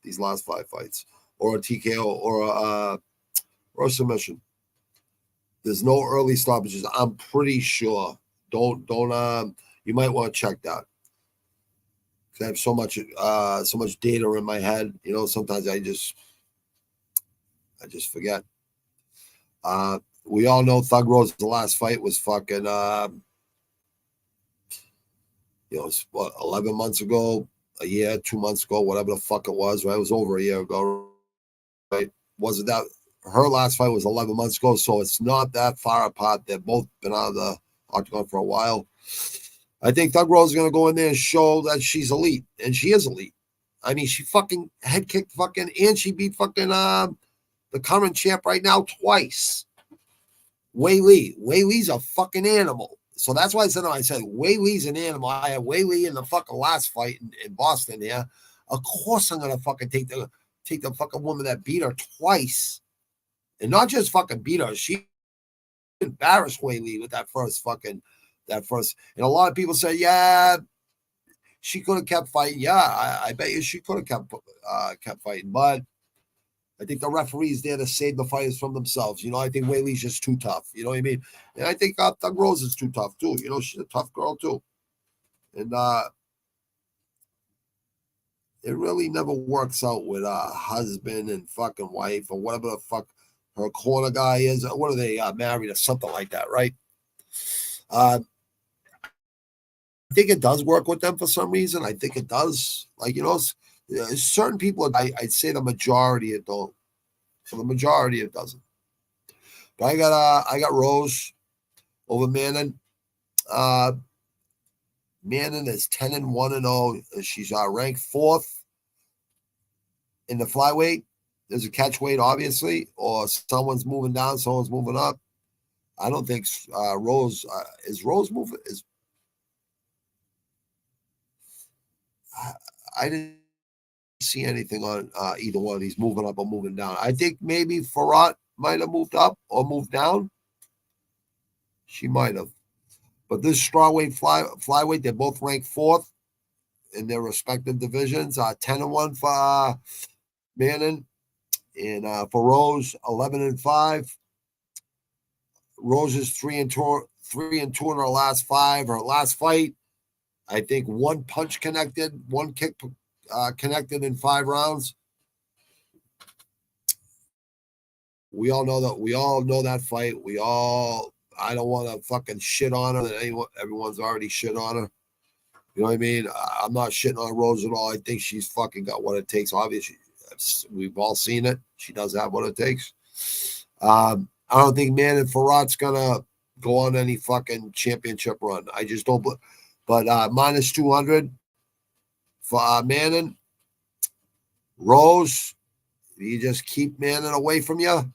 these last 5 fights, or a TKO, or a submission. There's no early stoppages. I'm pretty sure. Don't. You might want to check that. I have so much data in my head. Sometimes I just forget. We all know Thug Rose, the last fight was fucking, 11 months ago a year, 2 months ago, whatever the fuck it was, right? It was over a year ago, right? Wasn't that her last fight was 11 months ago, so it's not that far apart. They've both been out of the octagon for a while. I think Thug Rose is going to go in there and show that she's elite, and she is elite. I mean, she fucking head kicked fucking, and she beat fucking the current champ right now twice. Wei Li. Wei Li's a fucking animal. So that's why I said Wei Li's an animal. I had Wei Li in the fucking last fight in Boston here. Of course I'm gonna fucking take the fucking woman that beat her twice. And not just fucking beat her. She embarrassed Wei Li with that first. And a lot of people say, yeah, she could have kept fighting. Yeah, I bet you she could have kept fighting. But I think the referee's there to save the fighters from themselves. I think Wei Li's just too tough. You know what I mean? And I think Thug Rose is too tough too. She's a tough girl too. And it really never works out with husband and fucking wife or whatever the fuck her corner guy is. What are they married or something like that, right? I think it does work with them for some reason. I think it does. Like, certain people, I'd say the majority it don't. For the majority, it doesn't. But I got Rose over Manning. Manning is 10-1-0. She's ranked 4th in the flyweight. There's a catch weight, obviously, or someone's moving down, someone's moving up. I don't think Rose is Rose moving. I didn't see anything on either one of these moving up or moving down. I think maybe Farhat might have moved up or moved down. She might have. But this strawweight, flyweight, they're both ranked 4th in their respective divisions. 10-1 for Manning, and for Rose, 11-5. Rose is 3-2 in her last 5. Her last fight, I think, 1 punch connected, 1 kick connected in 5 rounds. We all know that. We all know that fight. I don't want to fucking shit on her. Everyone's already shit on her. You know what I mean? I'm not shitting on Rose at all. I think she's fucking got what it takes. Obviously, we've all seen it. She does have what it takes. I don't think Manning Farhat's gonna go on any fucking championship run. I just don't. But minus 200 for Manning. Rose, you just keep Manning away from you.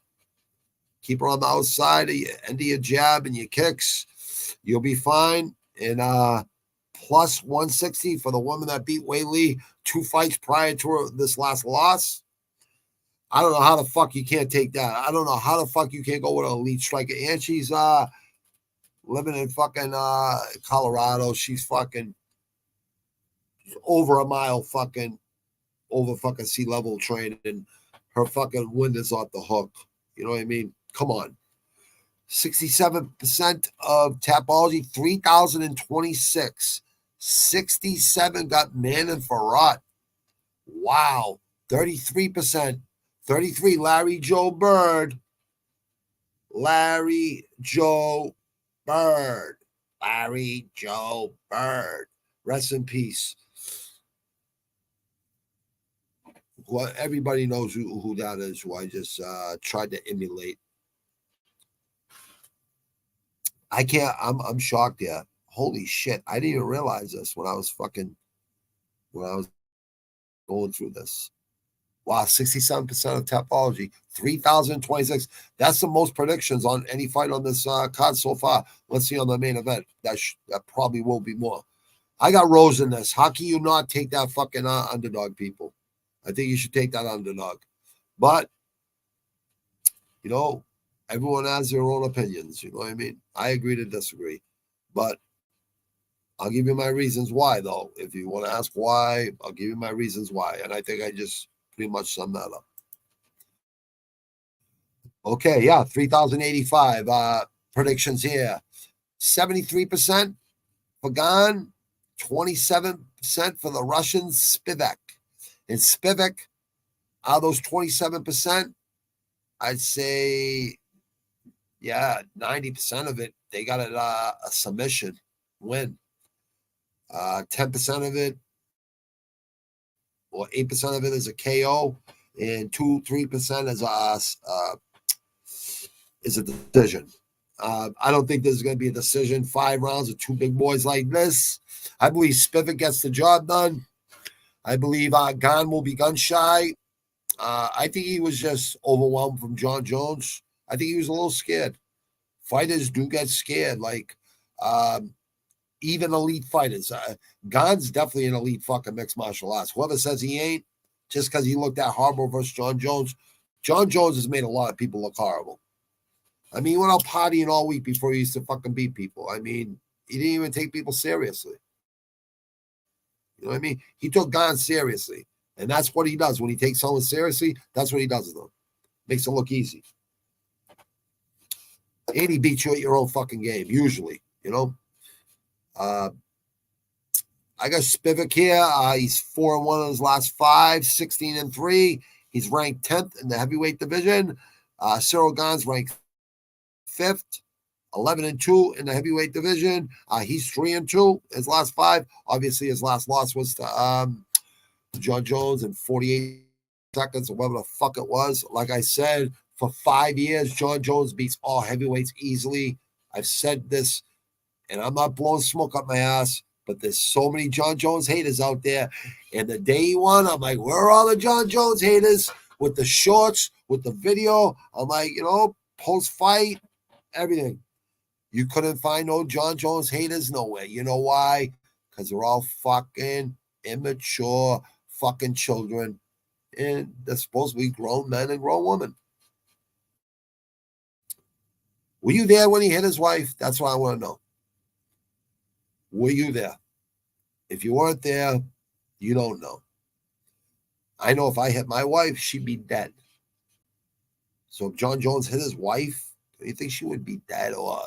Keep her on the outside of your end of your jab and your kicks. You'll be fine. And plus 160 for the woman that beat Wei Li 2 fights prior to this last loss. I don't know how the fuck you can't take that. I don't know how the fuck you can't go with an elite striker. And she's living in fucking Colorado. She's fucking over a mile fucking over fucking sea level training. And her fucking wind is off the hook. You know what I mean? Come on. 67% of Tapology, 3,026. 67 got Manning Farhat. Wow. 33%. 33, Larry Joe Bird. Larry Joe Bird. Larry Joe Bird. Rest in peace. Well, everybody knows who that is, who I just tried to emulate. I can't, I'm shocked yet. Holy shit. I didn't even realize this when I was going through this. Wow, 67% of Tapology, 3,026. That's the most predictions on any fight on this card so far. Let's see on the main event. That probably will be more. I got Rose in this. How can you not take that fucking underdog, people? I think you should take that underdog. But, everyone has their own opinions. You know what I mean? I agree to disagree. But I'll give you my reasons why, though. If you want to ask why, I'll give you my reasons why. And I think I just pretty much summed that up. Okay, yeah, 3,085 predictions here. 73% for Gane, 27% for the Russian Spivac. And Spivac, out of those 27%, I'd say, 90% of it, they got a submission win. 10% of it, or 8% of it is a KO, and 2-3% is a decision. I don't think there's going to be a decision. 5 rounds of 2 big boys like this. I believe Spivac gets the job done. I believe Gane will be gun shy. I think he was just overwhelmed from John Jones. I think he was a little scared. Fighters do get scared. Like, even elite fighters. Gane's definitely an elite fucking mixed martial arts. Whoever says he ain't, just because he looked that horrible versus John Jones has made a lot of people look horrible. I mean, he went out partying all week before he used to fucking beat people. I mean, he didn't even take people seriously. You know what I mean? He took Gane seriously. And that's what he does. When he takes someone seriously, that's what he does to them. Makes it look easy. And he beats you at your own fucking game, usually, you know? I got Spivac here. He's 4-1 in his last 5, 16-3. He's ranked 10th in the heavyweight division. Cyril Gane's ranked 5th, 11-2 in the heavyweight division. He's 3-2 his last 5. Obviously, his last loss was to John Jones in 48 seconds or whatever the fuck it was. Like I said, for 5 years, John Jones beats all heavyweights easily. I've said this, and I'm not blowing smoke up my ass, but there's so many John Jones haters out there. And the day he won, I'm like, where are all the John Jones haters with the shorts, with the video? I'm like, you know, post-fight, everything. You couldn't find no John Jones haters nowhere. You know why? Because they're all fucking immature fucking children. And they're supposed to be grown men and grown women. Were you there when he hit his wife? That's what I want to know. Were you there? If you weren't there, you don't know. I know if I hit my wife, she'd be dead. So if John Jones hit his wife, do you think she would be dead, or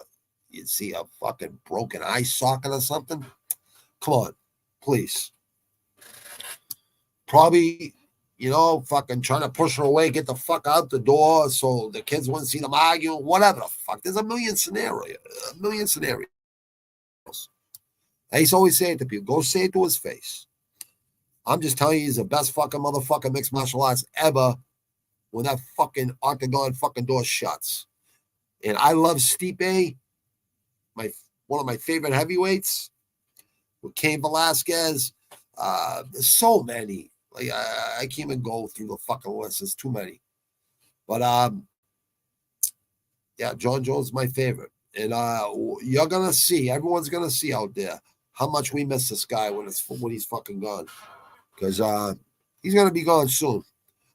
you'd see a fucking broken eye socket or something? Come on, please. Probably, you know, fucking trying to push her away, get the fuck out the door so the kids wouldn't see them arguing, whatever the fuck. There's a million scenarios. I used to always say it to people, go say it to his face. I'm just telling you, he's the best fucking motherfucking mixed martial arts ever when that fucking octagon fucking door shuts. And I love Stipe, one of my favorite heavyweights, with Cain Velasquez. There's so many. Like I can't even go through the fucking list. There's too many. But yeah, John Jones is my favorite. And you're gonna see, everyone's gonna see out there how much we miss this guy when he's fucking gone. Because he's gonna be gone soon.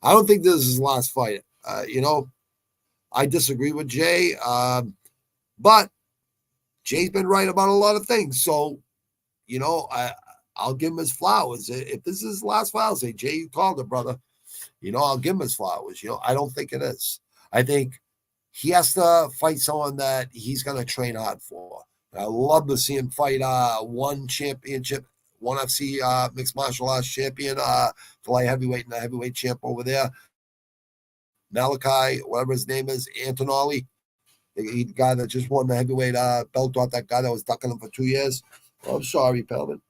I don't think this is his last fight. You know, I disagree with Jay. But Jay's been right about a lot of things. So, you know, I'll give him his flowers. If this is his last fight, I'll say, Jay, you called it, brother. You know, I'll give him his flowers. You know, I don't think it is. I think he has to fight someone that he's going to train hard for. I love to see him fight one championship, one UFC mixed martial arts champion, to light heavyweight and the heavyweight champ over there. Malachi, whatever his name is, Antonelli, the guy that just won the heavyweight belt off that guy that was ducking him for 2 years. Oh, I'm sorry, Pelman.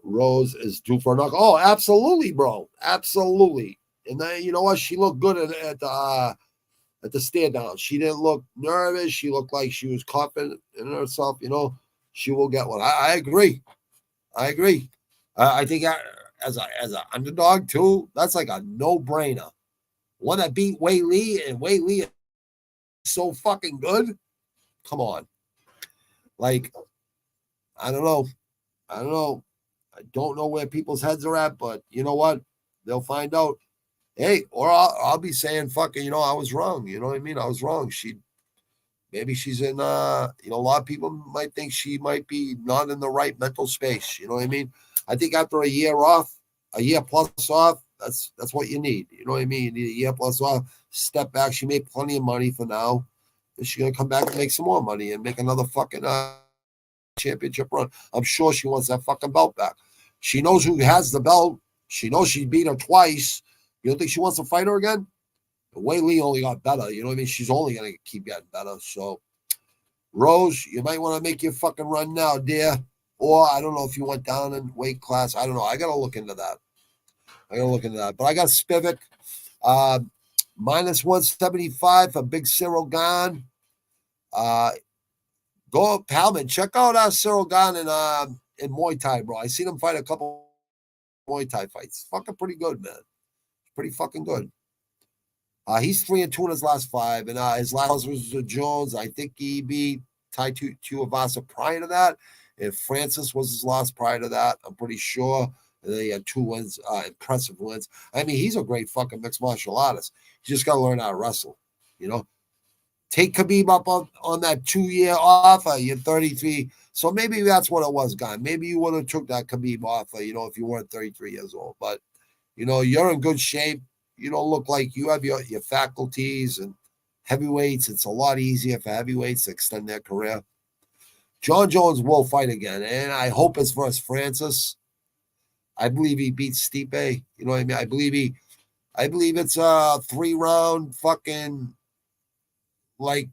Rose is due for a knock. Oh, absolutely, bro. Absolutely. And then, you know what? She looked good at the stand down. She didn't look nervous. She looked like she was confident in herself. You know, she will get one. I agree. I think as an underdog too, that's like a no-brainer. One that beat Wei Li, and Wei Li is so fucking good. Come on. Like, I don't know. I don't know where people's heads are at, but you know what? They'll find out. Hey, or I'll be saying, fucking, you know, I was wrong. You know what I mean? I was wrong. Maybe she's in, you know, a lot of people might think she might be not in the right mental space. You know what I mean? I think after a year plus off, that's what you need. You know what I mean? You need a year plus off, step back. She made plenty of money for now. And she's going to come back and make some more money and make another fucking championship run. I'm sure she wants that fucking belt back. She knows who has the belt. She knows she beat her twice. You don't think she wants to fight her again? Wei Li only got better. You know what I mean? She's only going to keep getting better. So, Rose, you might want to make your fucking run now, dear.
Or I don't know if you went down in weight class. I don't know. I got to look into that. But I got Spivac. Minus 175 for Big Cyril Gane. Go up, Palman. Check out Cyril Gane in Muay Thai, bro. I seen him fight a couple Muay Thai fights. Fucking pretty good, man. Pretty fucking good. He's 3-2 in his last 5, and his last was Jones. I think he beat Tai Tuivasa prior to that, and Francis was his loss prior to that. I'm pretty sure. And then he had 2 wins, impressive wins. I mean, he's a great fucking mixed martial artist. You just got to learn how to wrestle, you know. Take Khabib up on that 2-year offer. You're 33. So maybe that's what it was, Gane. Maybe you would have took that Khabib offer, you know, if you weren't 33 years old. But, you know, you're in good shape. You don't look like you have your faculties, and heavyweights. It's a lot easier for heavyweights to extend their career. John Jones will fight again, and I hope it's versus Francis. I believe he beats Stipe. You know what I mean? I believe it's a 3-round fucking, like,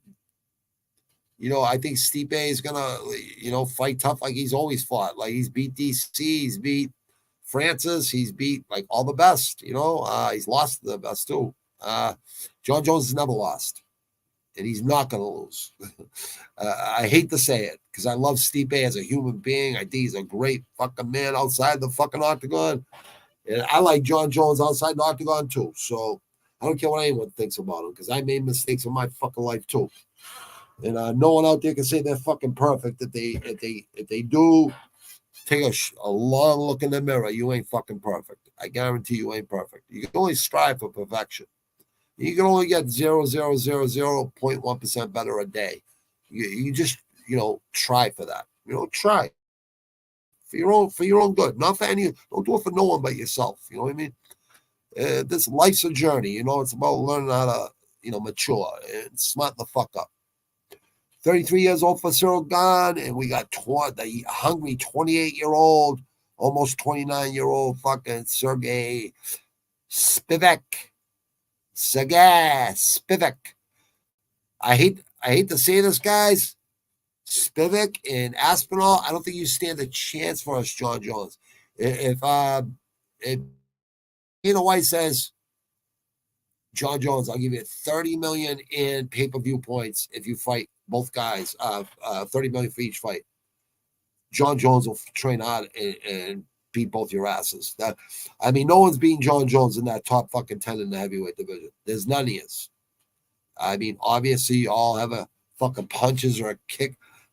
you know, I think Stipe is gonna, you know, fight tough like he's always fought. Like, he's beat DC, he's beat Francis, he's beat like all the best, you know. He's lost to the best too. John Jones has never lost, and he's not going to lose. I hate to say it because I love Stipe as a human being. I think he's a great fucking man outside the fucking octagon, and I like John Jones outside the octagon too. So I don't care what anyone thinks about him because I made mistakes in my fucking life too. And no one out there can say they're fucking perfect. If they do, take a long look in the mirror. You ain't fucking perfect. I guarantee you ain't perfect. You can only strive for perfection. You can only get 0.1% better a day. You just, you know, try for that. You know, try for your own good. Not for any. Don't do it for no one but yourself. You know what I mean? This life's a journey. You know, it's about learning how to, you know, mature and smart the fuck up. 33 years old for Cyril Gane, and we got the hungry 28-year-old, almost 29-year-old fucking Sergey Spivac. Spivac. I hate to say this, guys. Spivac and Aspinall, I don't think you stand a chance for us, John Jones. If White says, John Jones, I'll give you $30 million in pay-per-view points if you fight both guys, $30 million for each fight. John Jones will train hard and beat both your asses. I mean, no one's beating John Jones in that top fucking 10 in the heavyweight division. There's none of us. I mean, obviously, you all have a fucking punches or a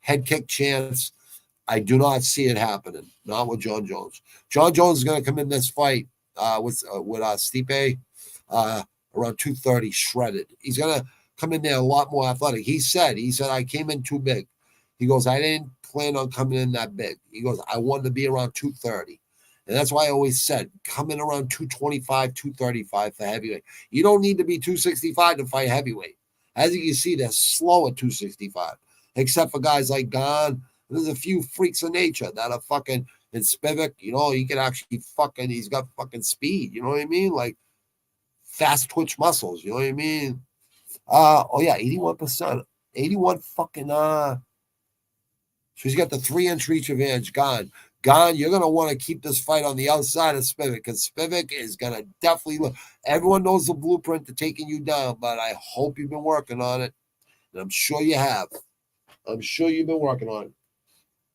head kick chance. I do not see it happening. Not with John Jones. John Jones is going to come in this fight with Stipe around 230, shredded. He's going to come in there a lot more athletic. He said, I came in too big. He goes, I didn't plan on coming in that big. He goes, I wanted to be around 230. And that's why I always said, come in around 225, 235 for heavyweight. You don't need to be 265 to fight heavyweight. As you can see, they're slow at 265, except for guys like Gane. There's a few freaks of nature that are fucking, in Spivac, you know, he can actually fucking, he's got fucking speed, you know what I mean? Like fast twitch muscles, you know what I mean? Oh yeah, 81%. 81 fucking, so he's got the 3-inch reach advantage. Gane, you're going to want to keep this fight on the outside of Spivac because Spivac is going to definitely look. Everyone knows the blueprint to taking you down, but I hope you've been working on it. And I'm sure you have. I'm sure you've been working on it.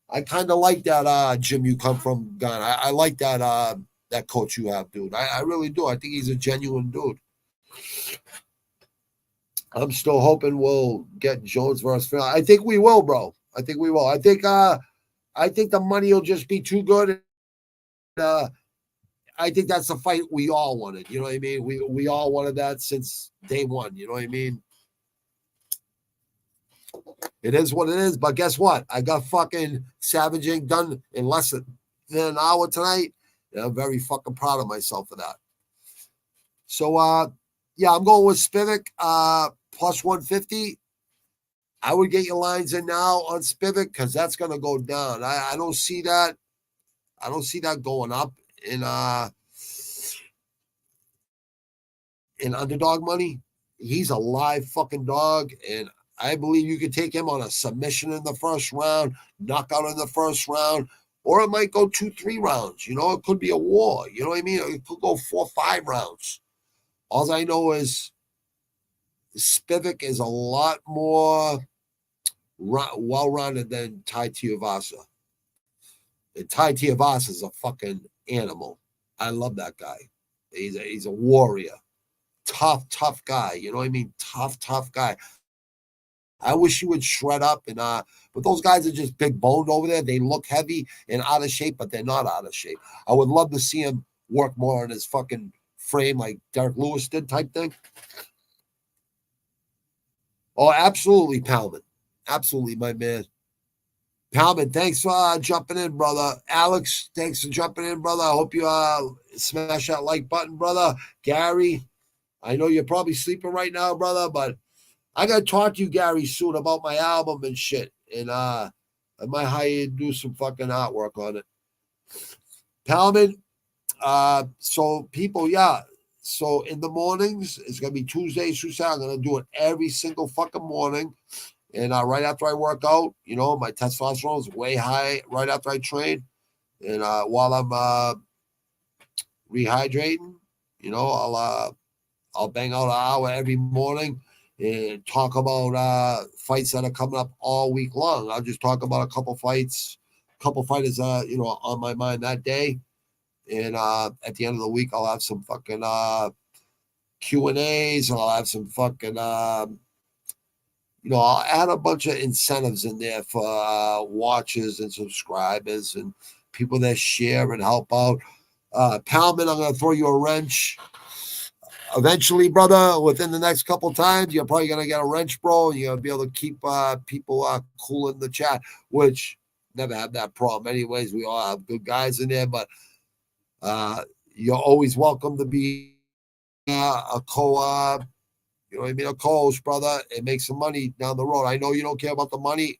I kind of like that gym you come from, Gane. I like that that coach you have, dude. I really do. I think he's a genuine dude. I'm still hoping we'll get Jones versus Phil. I think we will, bro. I think we will. I think the money will just be too good. I think that's the fight we all wanted. You know what I mean? We all wanted that since day one. You know what I mean? It is what it is. But guess what? I got fucking Savaging done in less than an hour tonight. And I'm very fucking proud of myself for that. So, yeah, I'm going with Spivac plus 150. I would get your lines in now on Spivac because that's going to go down. I don't see that. I don't see that going up in underdog money. He's a live fucking dog, and I believe you could take him on a submission in the first round, knockout in the first round, Or it might go 2-3 rounds. You know, it could be a war. You know what I mean? It could go 4-5 rounds. All I know is Spivac is a lot more well-rounded than Tai Tuivasa. And Tai Tuivasa is a fucking animal. I love that guy. He's a warrior. Tough guy. You know what I mean? Tough guy. I wish he would shred up and but those guys are just big boned over there. They look heavy and out of shape, but they're not out of shape. I would love to see him work more on his fucking frame like Derek Lewis did type thing. Oh, absolutely, Palman. Absolutely, my man. Palman, thanks for jumping in, brother. Alex, thanks for jumping in, brother. I hope you smash that like button, brother. Gary, I know you're probably sleeping right now, brother, but I gotta talk to you, Gary, soon about my album and shit. And I might hire you to do some fucking artwork on it. Palman, so people, yeah. So in the mornings, it's gonna be Tuesdays through Saturday. I'm gonna do it every single fucking morning. And right after I work out, you know, my testosterone is way high right after I train. And while I'm rehydrating, you know, I'll bang out an hour every morning and talk about fights that are coming up all week long. I'll just talk about a couple fighters, you know, on my mind that day. And at the end of the week, I'll have some fucking Q&As, and I'll have some fucking, you know, I'll add a bunch of incentives in there for watchers and subscribers and people that share and help out. Palman, I'm going to throw you a wrench. Eventually, brother, within the next couple of times, you're probably going to get a wrench, bro. And you're going to be able to keep people cool in the chat, which never have that problem anyways. We all have good guys in there, but you're always welcome to be a co-op. You know what I mean? A co-host, brother, and make some money down the road. I know you don't care about the money.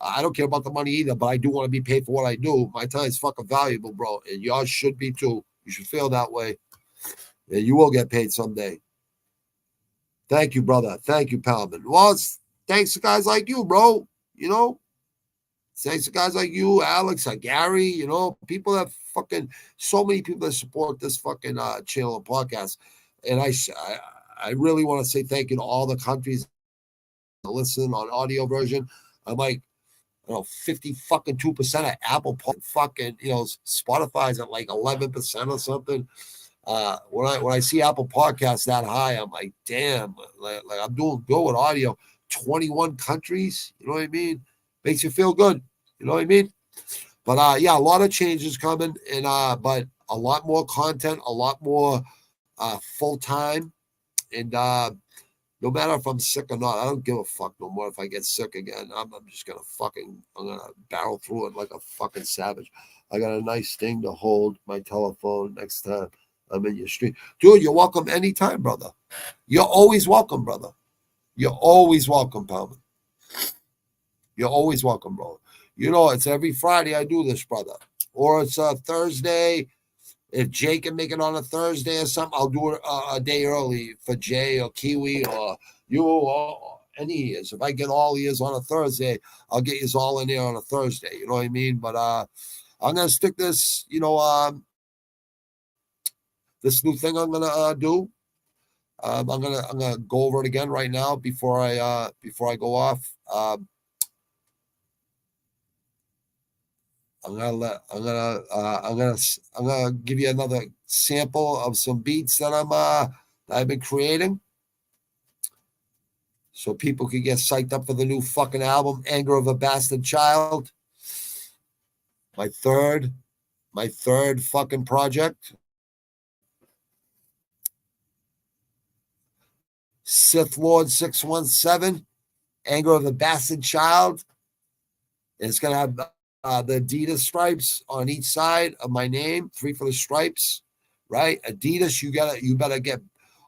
I don't care about the money either, but I do want to be paid for what I do. My time is fucking valuable, bro, and yours should be too. You should feel that way. And you will get paid someday. Thank you, brother. Thank you, Palman. Well, it's thanks to guys like you, bro. You know, thanks to guys like you, Alex, Gary, you know, people that fucking, so many people that support this fucking channel and podcast. And I really want to say thank you to all the countries that listen on audio version. I'm like, you know, 52% of Apple fucking, you know, Spotify's at like 11% or something. When I see Apple Podcasts that high, I'm like, damn, like I'm doing good with audio. 21 countries, you know what I mean? Makes you feel good, you know what I mean? But yeah, a lot of changes coming, and but a lot more content, a lot more full time, and no matter if I'm sick or not, I don't give a fuck no more. If I get sick again, I'm just gonna I'm gonna barrel through it like a fucking savage. I got a nice thing to hold my telephone next time I'm in your street. Dude, you're welcome anytime, brother. You're always welcome, brother. You're always welcome, Palman. You're always welcome, bro. You know, it's every Friday I do this, brother. Or it's a Thursday. If Jay can make it on a Thursday or something, I'll do it a day early for Jay or Kiwi or you or any ears. If I get all ears on a Thursday, I'll get you all in there on a Thursday. You know what I mean? But I'm going to stick this, you know, this new thing I'm gonna do. I'm gonna go over it again right now before I go off. I'm gonna give you another sample of some beats that I've been creating, so people can get psyched up for the new fucking album, Anger of a Bastard Child. My third fucking project. Sith Lord 617, Anger of the Bastard Child. And it's gonna have the Adidas stripes on each side of my name, 3 for the stripes, right? Adidas, you better get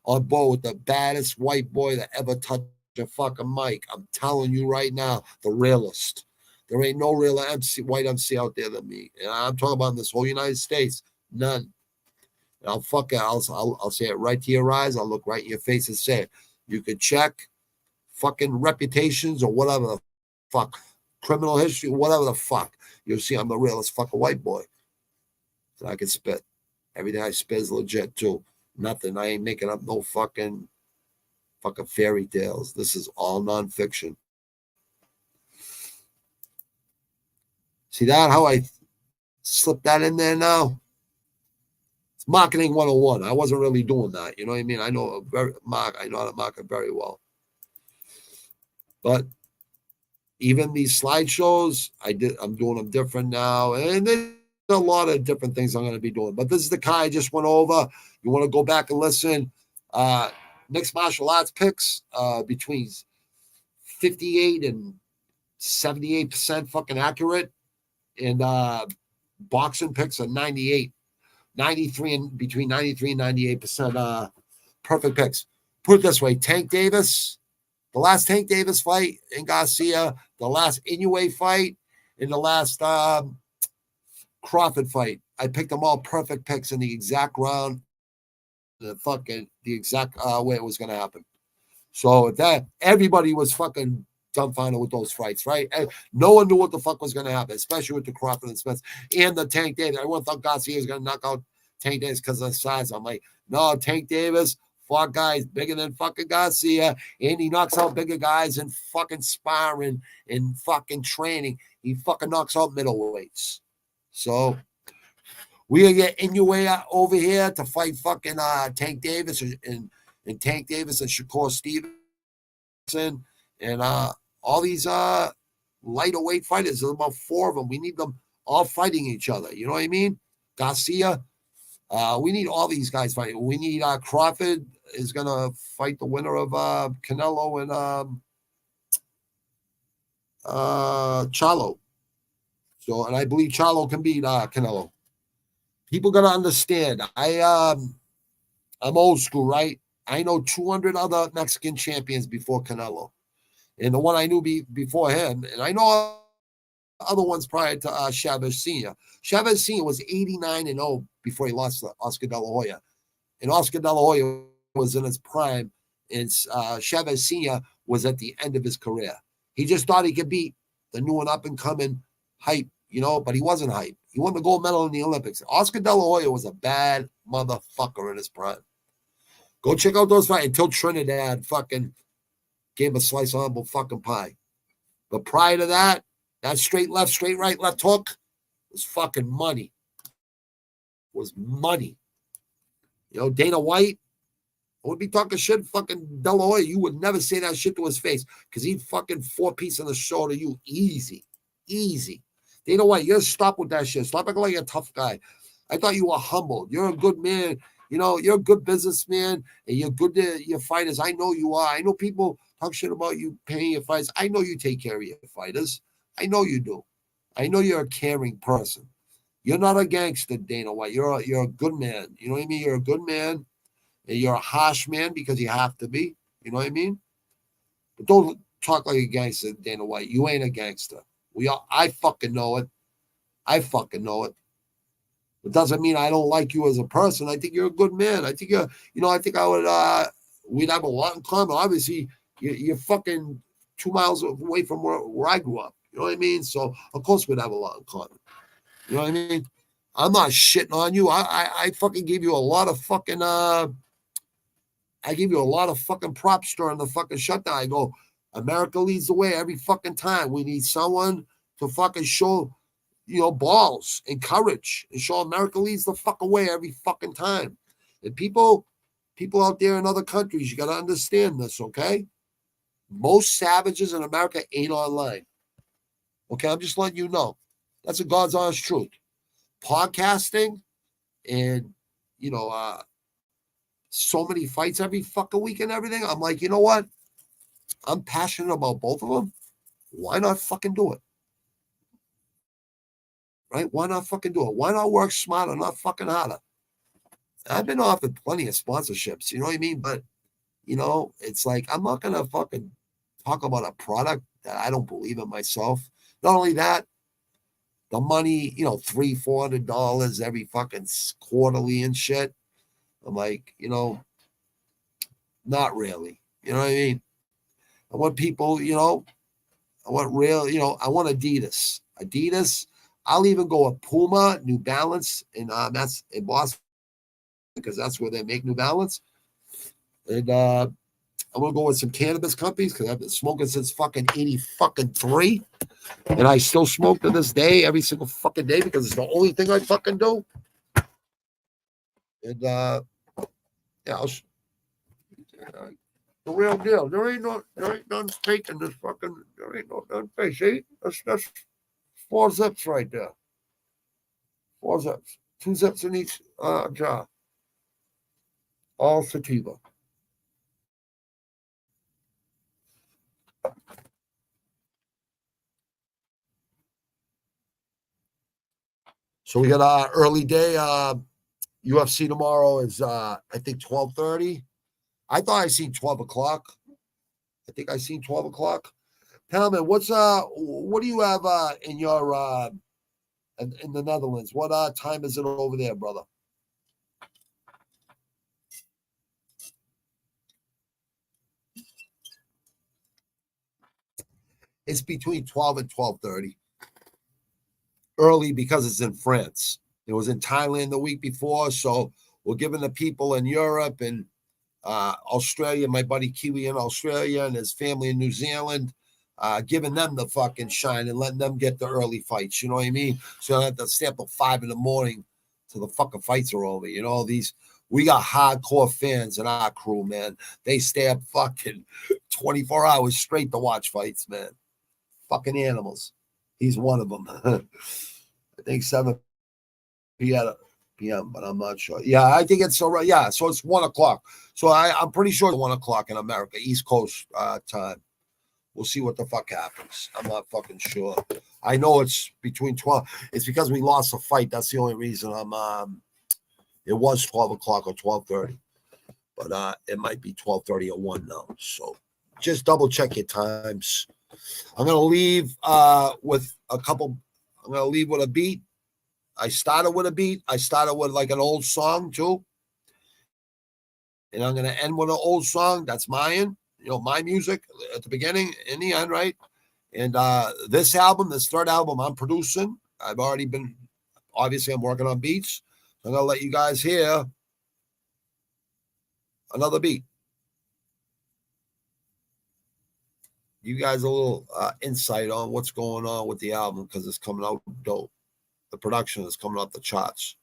on board with the baddest white boy that ever touched a fucking mic. I'm telling you right now, the realest. There ain't no real white MC out there than me. And I'm talking about in this whole United States, none. And I'll say it right to your eyes. I'll look right in your face and say it. You could check fucking reputations or whatever the fuck. criminal history, whatever the fuck. You'll see I'm the realest fucking white boy. So I can spit. Everything I spit is legit too. Nothing. I ain't making up no fucking fairy tales. This is all nonfiction. See that? How I slipped that in there now? It's marketing 101. I wasn't really doing that. You know what I mean? I know I know how to market very well. But even these slideshows, I'm doing them different now. And there's a lot of different things I'm going to be doing. But this is the guy I just went over. You want to go back and listen. Mixed martial arts picks between 58 and 78% fucking accurate. And boxing picks are 93 and between 93 and 98% perfect picks. Put it this way, Tank Davis, the last Tank Davis fight in Garcia, the last Inoue fight, and the last Crawford fight. I picked them all perfect picks in the exact round, the exact way it was going to happen. So that everybody was fucking dumbfounded with those fights, right? And no one knew what the fuck was going to happen, especially with the Crawford and Spence and the Tank Davis. Everyone thought Garcia was going to knock out Tank Davis because of the size. I'm like, no, Tank Davis fought guys bigger than fucking Garcia, and he knocks out bigger guys in fucking sparring and fucking training. He fucking knocks out middleweights. So we're going to get Inoue over here to fight fucking Tank Davis and Tank Davis and Shakur Stevenson and all these lighter weight fighters. There's about 4 of them. We need them all fighting each other. You know what I mean? Garcia, we need all these guys fighting. We need Crawford is going to fight the winner of Canelo and Charlo. So, and I believe Charlo can beat Canelo. People got to understand. I'm old school, right? I know 200 other Mexican champions before Canelo. And the one I knew before him, and I know other ones prior to Chavez Sr. Chavez Sr. was 89-0 before he lost to Oscar De La Hoya. And Oscar De La Hoya was in his prime, and Chavez Sr. was at the end of his career. He just thought he could beat the new and up-and-coming hype, but he wasn't hype. He won the gold medal in the Olympics. Oscar De La Hoya was a bad motherfucker in his prime. Go check out those fights until Trinidad fucking gave a slice of humble fucking pie. But prior to that straight left, straight right, left hook was fucking money. Was money. Dana White, I would be talking shit fucking De La Hoya. You would never say that shit to his face because he'd fucking 4-piece on the shoulder you easy. Easy. Dana White, you gotta stop with that shit. Stop acting like a tough guy. I thought you were humble. You're a good man. You're a good businessman and you're good to your fighters. I know you are. I know people talk shit about you paying your fights. I know you take care of your fighters. I know you do. I know you're a caring person. You're not a gangster, Dana White. You're a good man. You know what I mean? You're a good man. And you're a harsh man because you have to be. You know what I mean? But don't talk like a gangster, Dana White. You ain't a gangster. I fucking know it. I fucking know it. It doesn't mean I don't like you as a person. I think you're a good man. I think I think I would, we'd have a lot in common. Obviously, you're fucking 2 miles away from where I grew up. You know what I mean? So, of course, we'd have a lot in common. You know what I mean? I'm not shitting on you. I fucking gave you a lot of fucking, I gave you a lot of fucking props during the fucking shutdown. I go, America leads the way every fucking time. We need someone to fucking show, balls and courage and show America leads the fuck away every fucking time. And people out there in other countries, you got to understand this, okay? Most savages in America ain't online. Okay, I'm just letting you know. That's a God's honest truth. Podcasting and, so many fights every fucking week and everything. I'm like, you know what? I'm passionate about both of them. Why not fucking do it? Right? Why not fucking do it? Why not work smarter, not fucking harder? I've been offered plenty of sponsorships, you know what I mean? But, it's like, I'm not going to fucking talk about a product that I don't believe in myself. Not only that, the money, $300-$400 every fucking quarterly and shit. I'm like, not really. You know what I mean? I want people, I want real, I want Adidas. Adidas. I'll even go with Puma, New Balance, and that's in Boston because that's where they make New Balance. And I'm gonna go with some cannabis companies because I've been smoking since fucking 83, and I still smoke to this day, every single fucking day because it's the only thing I fucking do. And yeah, the real deal. There ain't none fake in this fucking. There ain't none fake. See, that's 4 zips right there. 4 zips, 2 zips in each jar. All sativa. So we got our early day. UFC tomorrow is I think 12:30. I thought I seen 12 o'clock. I think I seen 12 o'clock. Palman, what do you have in your in the Netherlands? What time is it over there, brother? It's between 12 and 12:30. Early because it's in France. It was in Thailand the week before, so we're giving the people in Europe and Australia, my buddy Kiwi in Australia and his family in New Zealand, giving them the fucking shine and letting them get the early fights. You know what I mean? So I have to stay up at 5 a.m. till the fucking fights are over. We got hardcore fans in our crew, man. They stay up fucking 24 hours straight to watch fights, man. Fucking animals. He's one of them. I think 7 p.m., but I'm not sure. Yeah, I think it's so right. Yeah, so it's 1 o'clock. So I'm pretty sure it's 1 o'clock in America, East Coast time. We'll see what the fuck happens. I'm not fucking sure. I know it's between 12. It's because we lost a fight. That's the only reason it was 12 o'clock or 12:30. But it might be 12:30 or 1 now. So just double check your times. I'm going to leave with a couple. I'm going to leave with a beat. I started with a beat. I started with like an old song too. And I'm going to end with an old song. That's mine, my music at the beginning and the end, right? And this third album I'm producing, obviously I'm working on beats. I'm going to let you guys hear another beat. You guys a little insight on what's going on with the album because it's coming out dope. The production is coming off the charts.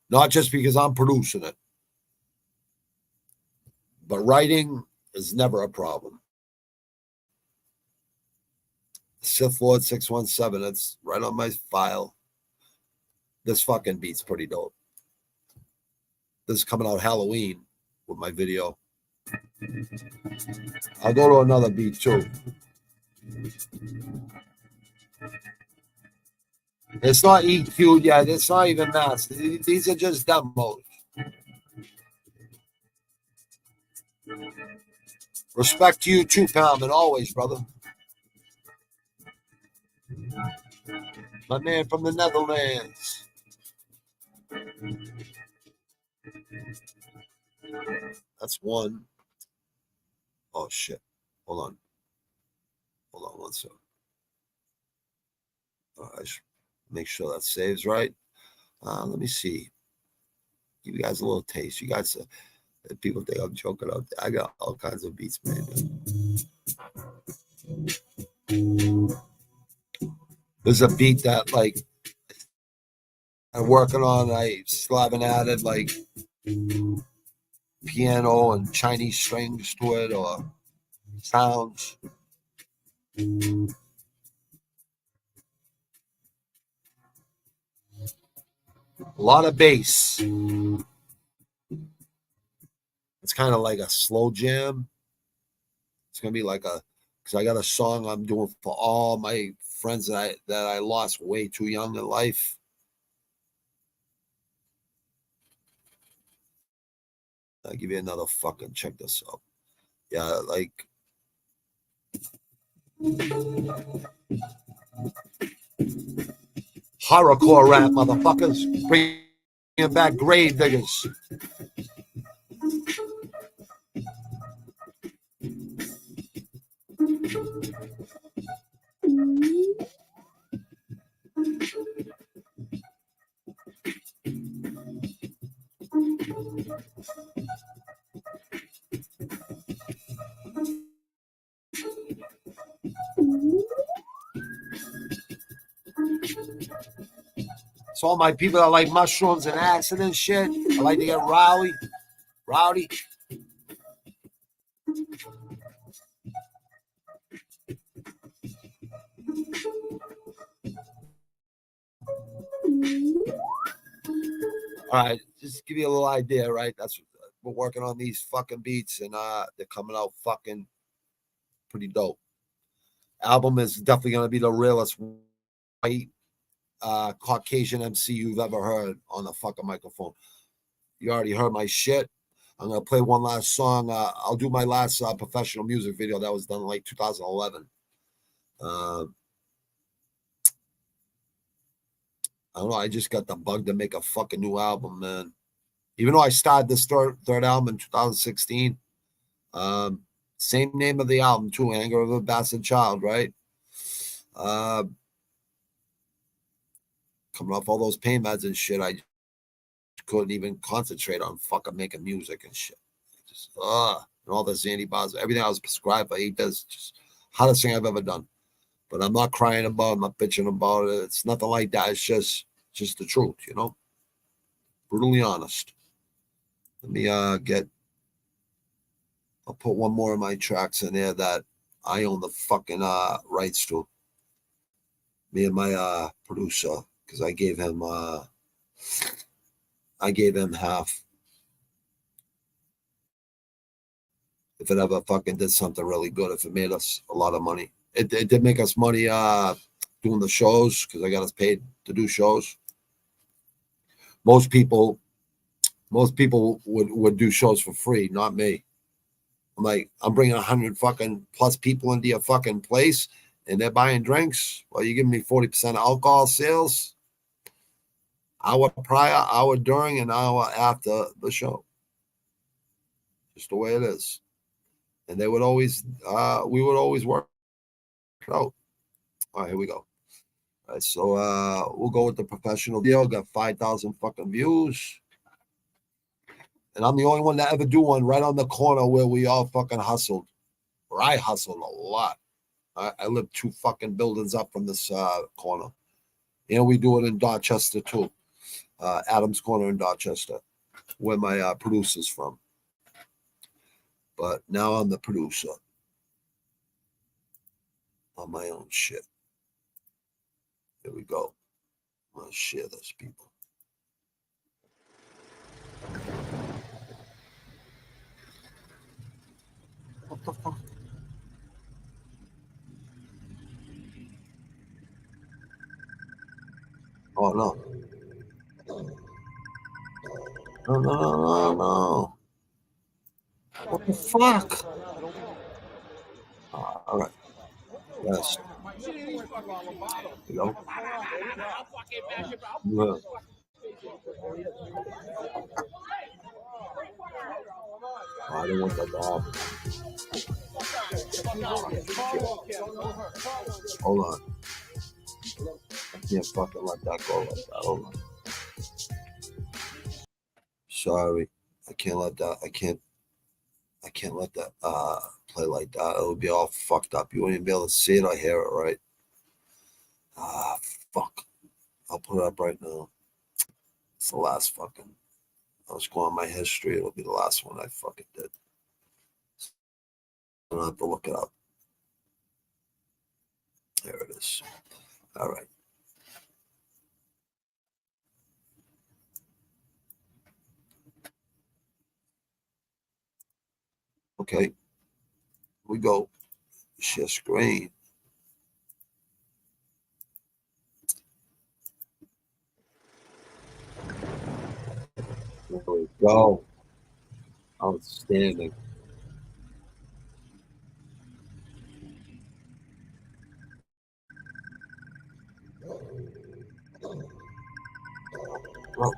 Not just because I'm producing it, but writing is never a problem. Sith Lord 617, it's right on my file. This fucking beat's pretty dope. This is coming out Halloween with my video. I'll go to another beat too. It's not EQ'd yet. It's not even mastered. These are just demos. Respect to you too, Palman, always, brother. My man from the Netherlands. That's one. Oh, shit. Hold on 1 second. I should make sure that saves right. Let me see. Give you guys a little taste. You guys, people think I'm joking out there. I got all kinds of beats, man. There's a beat that, like, I'm working on. I still haven't added, like, piano and Chinese strings to it or sounds. A lot of bass. It's kind of like a slow jam. It's gonna be like because I got a song I'm doing for all my friends that I lost way too young in life. I'll give you another fucking check this out. Yeah, like horrorcore rap, motherfuckers. Bringing back grave diggers. So all my people that like mushrooms and acid and shit, I like to get rowdy. All right, just give you a little idea, right? That's we're working on these fucking beats, and they're coming out fucking pretty dope. Album is definitely gonna be the realest white Caucasian MC you've ever heard on the fucking microphone. You already heard my shit. I'm gonna play one last song. I'll do my last professional music video that was done in like 2011. I don't know. I just got the bug to make a fucking new album, man. Even though I started this third album in 2016, same name of the album too, Anger of a Bastard Child, right? Coming off all those pain meds and shit, I couldn't even concentrate on fucking making music and shit. Just and all the Xanny bars, everything I was prescribed by this, just hardest thing I've ever done. But I'm not crying about it, I'm not bitching about it. It's nothing like that. It's just the truth, you know? Brutally honest. Let me I'll put one more of my tracks in there that I own the fucking rights to. Me and my producer, because I gave him half. If it ever fucking did something really good, if it made us a lot of money. It did make us money doing the shows, because I got us paid to do shows. Most people would do shows for free, not me. I'm like, I'm bringing 100 fucking plus people into your fucking place, and they're buying drinks. Well, you're giving me 40% alcohol sales. Hour prior, hour during, and hour after the show. Just the way it is. And they would always, we would always work it out. All right, here we go. All right, so we'll go with the professional deal. Got 5,000 fucking views. And I'm the only one that ever do one right on the corner where we all fucking hustled. Or I hustled a lot. I live 2 fucking buildings up from this corner. And we do it in Dorchester too. Adams Corner in Dorchester, where my producer's from. But now I'm the producer on my own shit. Here we go. I'm going to share this, people. What the fuck? Oh, no. No. What the fuck? All right. Yes. You know? Yeah. I don't want that to happen. Hold on. I can't fucking let that go like that. Hold on. Sorry. I can't let that. I can't let that play like that. It would be all fucked up. You won't even be able to see it or hear it, right? Fuck. I'll put it up right now. It's the last fucking. I was going on my history. It'll be the last one I fucking did. I don't have to look it up. There it is. All right. Okay. We go. Share screen. There we go. Outstanding. Oh.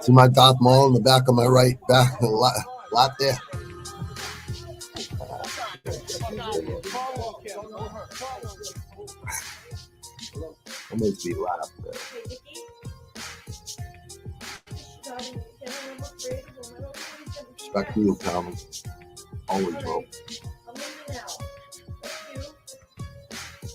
See my Darth Maul in the back of my right back lot there. That makes me laugh. Respect to you, Calvin. Always, bro.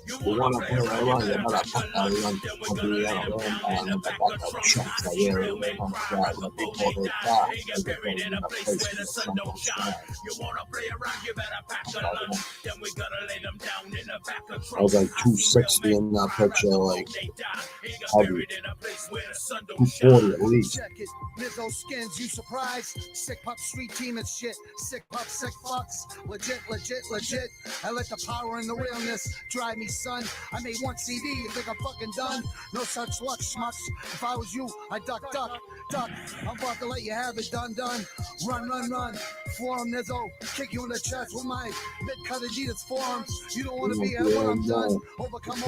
You want to play around, you better fuck out of run. I'll be there around the back of trucks. I wear it on the side. Let me pull those back. I get ready in a place where the sun don't shine.
You wanna play around, you better pack a lunch. Then we gotta lay them down in the back of
I was like 260 in that picture, like heavy. 240 at least.
Check it, Lizzo skins, you surprised? Sick pup, street team and shit. Sick pup, sick fucks. Legit, legit, legit. I let the power and the realness drive me, son. I made one CD, you think I'm fucking done? No such luck, schmucks. If I was you, I'd duck. I'm about to let you have it, done. Run. Forum Nizzo, kick you in the chest with my mid-cut Adidas forums. You don't want to be at what I'm done. Overcome.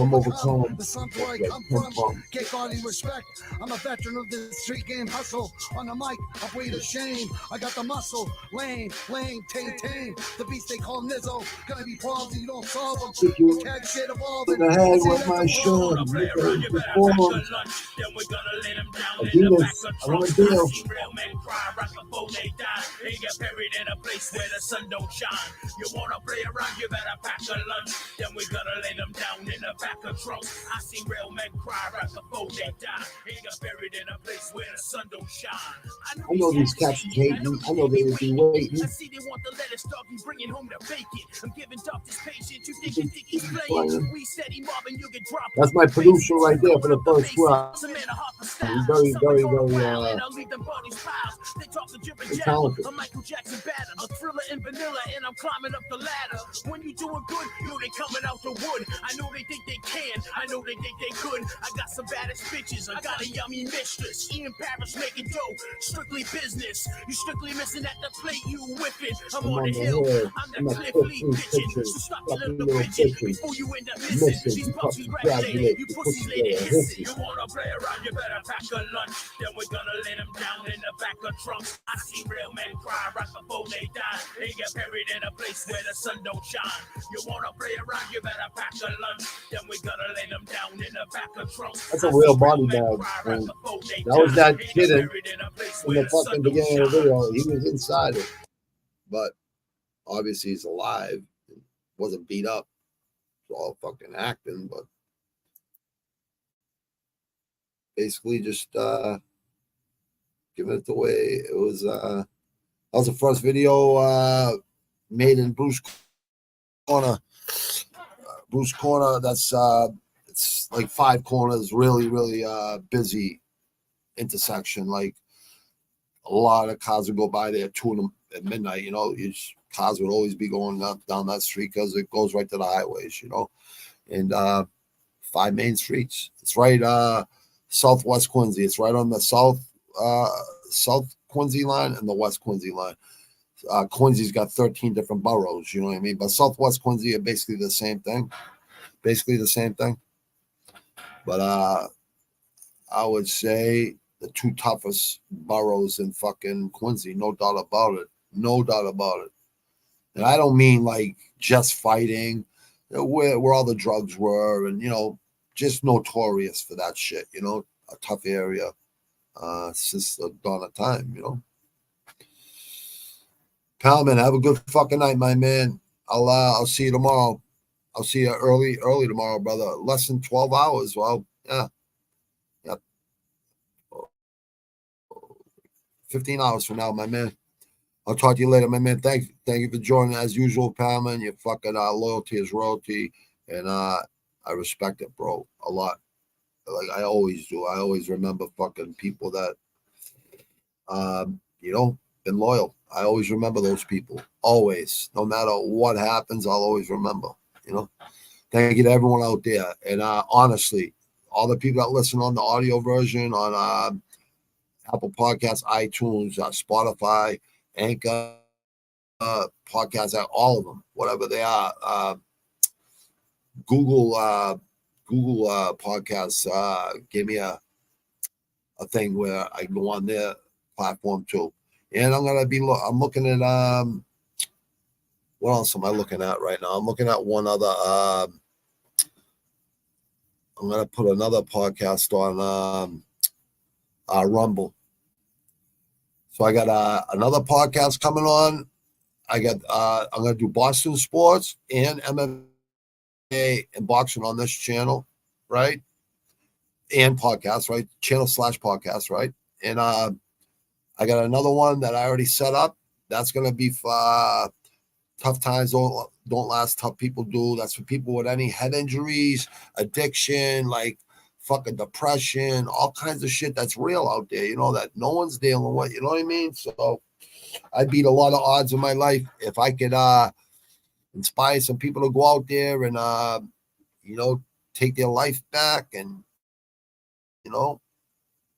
The sun's where I come from. Get guarding respect. I'm a veteran of this street game hustle. On the mic, I breathe a shame. I got the muscle. Lame, tame. The beast they call Nizzo. Gonna be problems you don't solve them. Tag shit evolving.
In the head with my shirt. Adidas, I want a deal.
Real men cry right before they die. They get buried in a place where the sun don't shine. You wanna play around, you better pack a lunch. Then we gotta lay them down in the back of trunks. I see real men cry right before they die. They get buried in a place where the sun don't shine.
I know these cats hate me. I know they would be waiting.
I see they want the lettuce, dog. You bringing home the bacon. I'm giving doctors patience. You think he's playing? We said he mobbing, you get dropped.
That's my producer right there for the first round. He's very talented.
A Michael Jackson batter, a thriller in vanilla, and I'm climbing up the ladder. When you doing good, you know they coming out the wood. I know they think they can, I know they think they could. I got some baddest bitches, I got a yummy mistress. Ian Parrish making dough, strictly business. You strictly missing at the plate, you whipping. I'm on the hill, I'm the cliff lead pitching. So stop your little bitching before you end up missing. These puppies graduate, you pussies later hissing. You wanna play around, you better pack a lunch. Then we're gonna lay them down in the back of trunks. I see real men cry right before they die. They get buried in a place where the sun don't shine. You wanna play around, you better pack a lunch. Then we gotta lay them down in the back of trunks.
That's a real body bag. That was that kid in the fucking beginning of the video. He was inside it. But obviously he's alive. Wasn't beat up. It's all fucking acting, but basically just giving it the way it was. That was the first video made in Bruce Corner. Bruce Corner, that's it's like 5 corners, really busy intersection. Like a lot of cars would go by there at midnight. You know, cars would always be going down that street because it goes right to the highways. You know, and 5 main streets. It's right southwest Quincy. It's right on the south Quincy line and the west Quincy line. Quincy's got 13 different boroughs, you know what I mean? But southwest Quincy are basically the same thing. But I would say the 2 toughest boroughs in fucking Quincy, no doubt about it. And I don't mean like just fighting, where all the drugs were, and you know, just notorious for that shit, you know, a tough area since the dawn of time, you know. Palman, have a good fucking night, my man. I'll see you tomorrow. I'll see you early tomorrow, brother. Less than 12 hours. Well, yeah. 15 hours from now, my man. I'll talk to you later, my man. Thank you for joining as usual, Palman. Your fucking loyalty is royalty, and I respect it, bro, a lot. Like I always do. I always remember fucking people that, you know, been loyal. I always remember those people. Always. No matter what happens, I'll always remember, you know. Thank you to everyone out there. And honestly, all the people that listen on the audio version on Apple Podcasts, iTunes, Spotify, Anchor, Podcasts, all of them, whatever they are. Google Podcasts gave me a thing where I go on their platform too. And I'm looking at what else am I looking at right now? I'm looking at one other I'm gonna put another podcast on Rumble. So I got another podcast coming on. I'm gonna do Boston sports and MMA and boxing on this channel, right? And podcast, right? Channel/podcast, right? And I got another one that I already set up. That's gonna be for tough times don't last, tough people do. That's for people with any head injuries, addiction, like fucking depression, all kinds of shit that's real out there, that no one's dealing with, you know what I mean? So I beat a lot of odds in my life. If I could inspire some people to go out there and take their life back and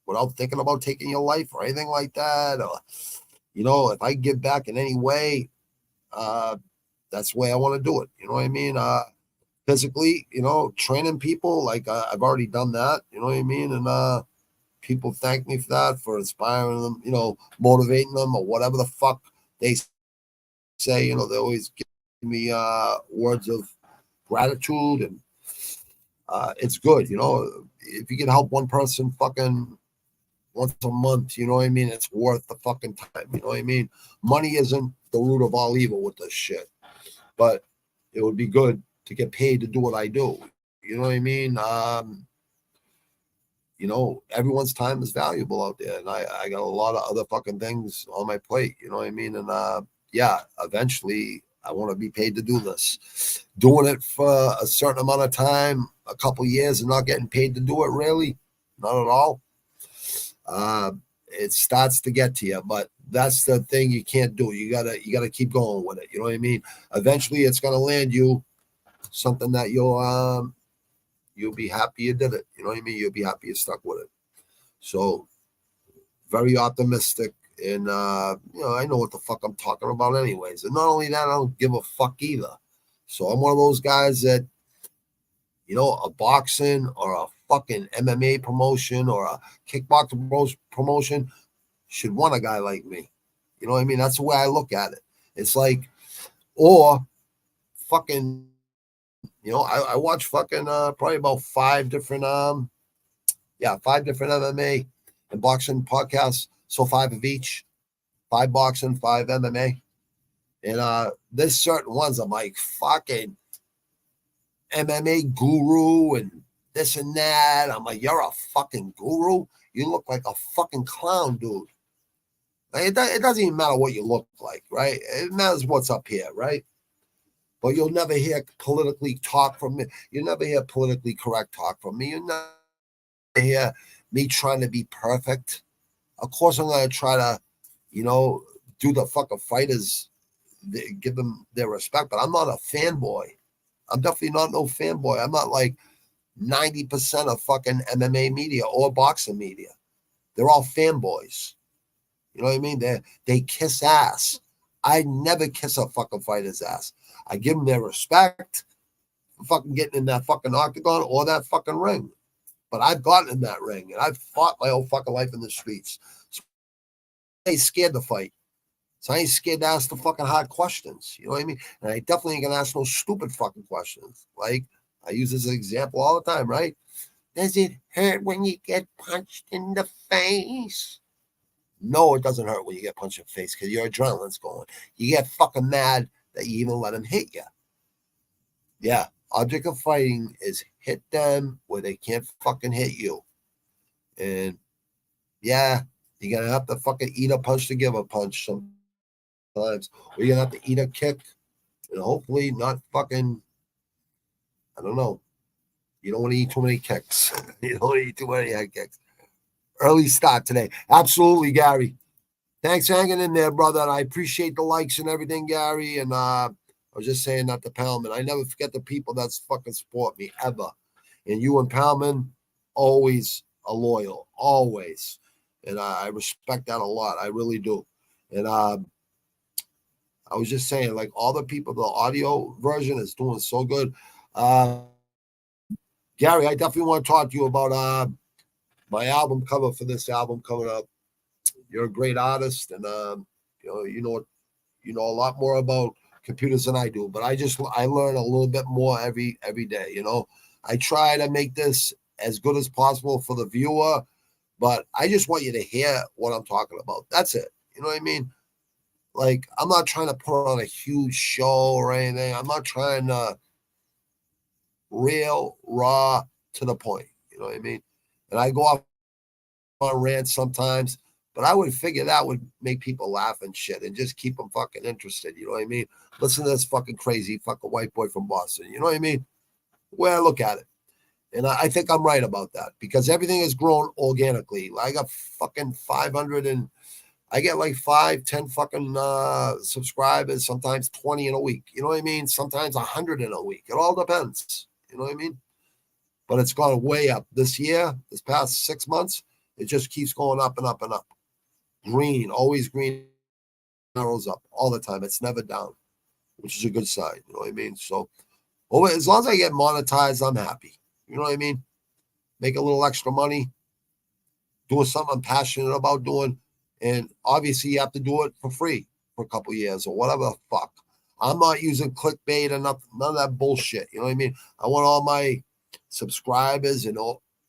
without thinking about taking your life or anything like that, or if I give back in any way, that's the way I want to do it. You know what I mean? Physically, training people, like I've already done that. You know what I mean? And people thank me for that, for inspiring them, motivating them, or whatever the fuck they say. They always give me words of gratitude, and it's good. If you can help one person fucking once a month, you know what I mean? It's worth the fucking time. You know what I mean? Money isn't the root of all evil with this shit, but it would be good to get paid to do what I do. You know what I mean? Everyone's time is valuable out there, and I got a lot of other fucking things on my plate. You know what I mean? And eventually I want to be paid to do this. Doing it for a certain amount of time, a couple years, and not getting paid to do it, really, not at all. It starts to get to you, but that's the thing you can't do. You gotta keep going with it. You know what I mean? Eventually it's gonna land you something that you'll be happy you did it. You know what I mean? You'll be happy you stuck with it. So very optimistic, and I know what the fuck I'm talking about anyways. And not only that, I don't give a fuck either. So I'm one of those guys that, a boxing or a fucking MMA promotion or a kickboxing promotion should want a guy like me. You know what I mean? That's the way I look at it. It's like, or fucking, I watch fucking probably about five different MMA and boxing podcasts. So 5 of each, 5 boxing, 5 MMA. And there's certain ones I'm like, fucking MMA guru and this and that. I'm like, you're a fucking guru? You look like a fucking clown, dude. Like, it doesn't even matter what you look like, right? It matters what's up here, right? But you'll never hear politically talk from me. You'll never hear politically correct talk from me. You'll never hear me trying to be perfect. Of course, I'm going to try to, do the fucking fighters, give them their respect, but I'm not a fanboy. I'm definitely not no fanboy. I'm not like 90% of fucking MMA media or boxing media. They're all fanboys. You know what I mean? They kiss ass. I never kiss a fucking fighter's ass. I give them their respect for fucking getting in that fucking octagon or that fucking ring. But I've gotten in that ring, and I've fought my whole fucking life in the streets. So I ain't scared to fight. So I ain't scared to ask the fucking hard questions. You know what I mean? And I definitely ain't gonna ask no stupid fucking questions. Like, I use this as an example all the time, right? Does it hurt when you get punched in the face? No, it doesn't hurt when you get punched in the face because your adrenaline's going. You get fucking mad that you even let him hit you. Yeah, object of fighting is hit them where they can't fucking hit you. And yeah, you're gonna have to fucking eat a punch to give a punch sometimes. Or you're gonna have to eat a kick and hopefully not fucking, I don't know. You don't want to eat too many kicks. You don't want to eat too many head kicks. Early start today. Absolutely, Gary. Thanks for hanging in there, brother. And I appreciate the likes and everything, Gary. And I was just saying that to Palman. I never forget the people that's fucking support me, ever. And you and Palman, always are loyal. Always. And I respect that a lot. I really do. And I was just saying, like, all the people, the audio version is doing so good. Gary, I definitely want to talk to you about my album cover for this album coming up. You're a great artist, and you know a lot more about computers than I do. But I learn a little bit more every day. I try to make this as good as possible for the viewer, but I just want you to hear what I'm talking about. That's it. You know what I mean? Like, I'm not trying to put on a huge show or anything. I'm not trying to real, raw, to the point. You know what I mean? And I go off on rants sometimes, but I would figure that would make people laugh and shit and just keep them fucking interested. You know what I mean? Listen to this fucking crazy fucking white boy from Boston. You know what I mean? Well, I look at it. And I think I'm right about that because everything has grown organically. I got fucking 500 and I get like 5, 10 fucking subscribers, sometimes 20 in a week. You know what I mean? Sometimes 100 in a week. It all depends. You know what I mean? But it's gone way up this year, this past 6 months. It just keeps going up and up and up. Green, always green arrows up all the time. It's never down, which is a good sign. You know what I mean? So as long as I get monetized, I'm happy. You know what I mean? Make a little extra money, doing something I'm passionate about doing. And obviously you have to do it for free for a couple of years or whatever the fuck. I'm not using clickbait and none of that bullshit. You know what I mean? I want all my subscribers and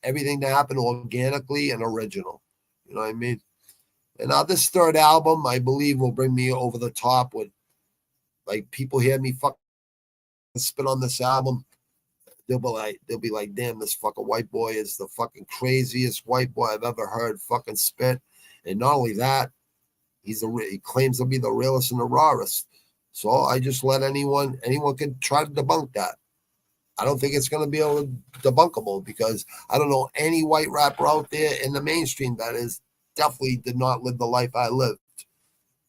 everything to happen organically and original. You know what I mean? And now this third album, I believe, will bring me over the top with, like, people hear me fucking spit on this album. They'll be like, damn, this fucking white boy is the fucking craziest white boy I've ever heard fucking spit. And not only that, he claims to be the realest and the rawest. So I just let anyone can try to debunk that. I don't think it's going to be able to debunkable because I don't know any white rapper out there in the mainstream that is definitely did not live the life I lived.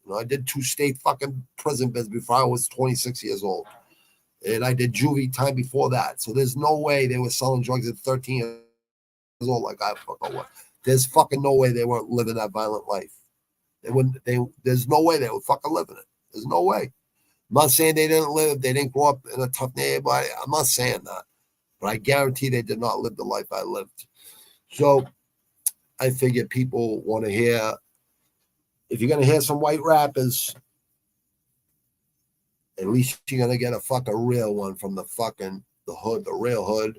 You know, I did 2 state fucking prison bids before I was 26 years old. And I did juvie time before that. So there's no way they were selling drugs at 13 years old like I fucking was. There's fucking no way they weren't living that violent life. There's no way they were fucking living it. There's no way. I'm not saying they didn't grow up in a tough neighborhood. I'm not saying that. But I guarantee they did not live the life I lived. So I figure people want to hear, if you're going to hear some white rappers, at least you're going to get a fucking real one from the hood, the real hood.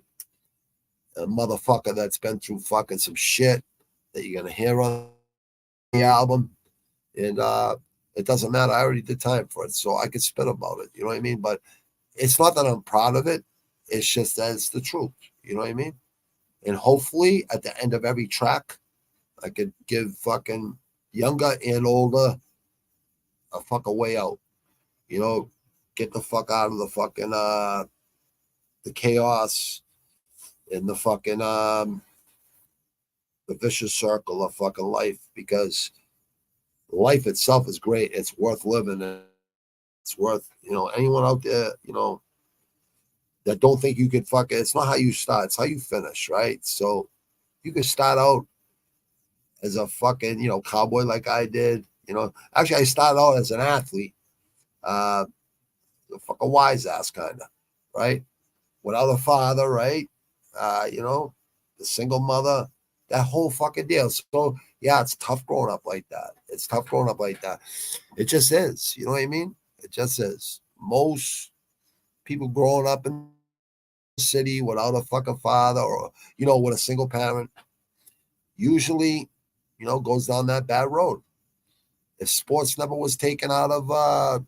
A motherfucker that's been through fucking some shit that you're going to hear on the album. And it doesn't matter. I already did time for it, so I could spit about it. You know what I mean? But it's not that I'm proud of it. It's just that it's the truth. You know what I mean? And hopefully at the end of every track, I could give fucking younger and older a fucking way out. You know, get the fuck out of the fucking the chaos and the fucking the vicious circle of fucking life, because life itself is great. It's worth living, and it's worth, anyone out there, that don't think you could fucking, it's not how you start, it's how you finish, right? So you could start out as a fucking, cowboy like I did. Actually I started out as an athlete, a fucking wise ass kind of, right? Without a father, right? The single mother, that whole fucking deal. So yeah, it's tough growing up like that. It's tough growing up like that. It just is. You know what I mean? It just is. Most people growing up in the city without a fucking father or, with a single parent, usually, goes down that bad road. If sports never was taken out of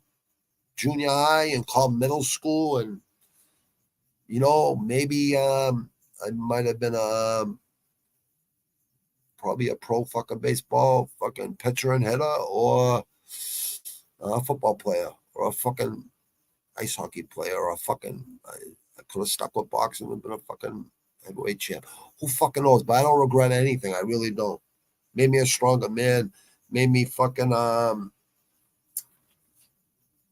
junior high and called middle school, and, maybe I might have been probably a pro fucking baseball fucking pitcher and hitter, or a football player, or a fucking ice hockey player, or a fucking, I could have stuck with boxing and been a fucking heavyweight champ. Who fucking knows? But I don't regret anything. I really don't. Made me a stronger man. Made me fucking my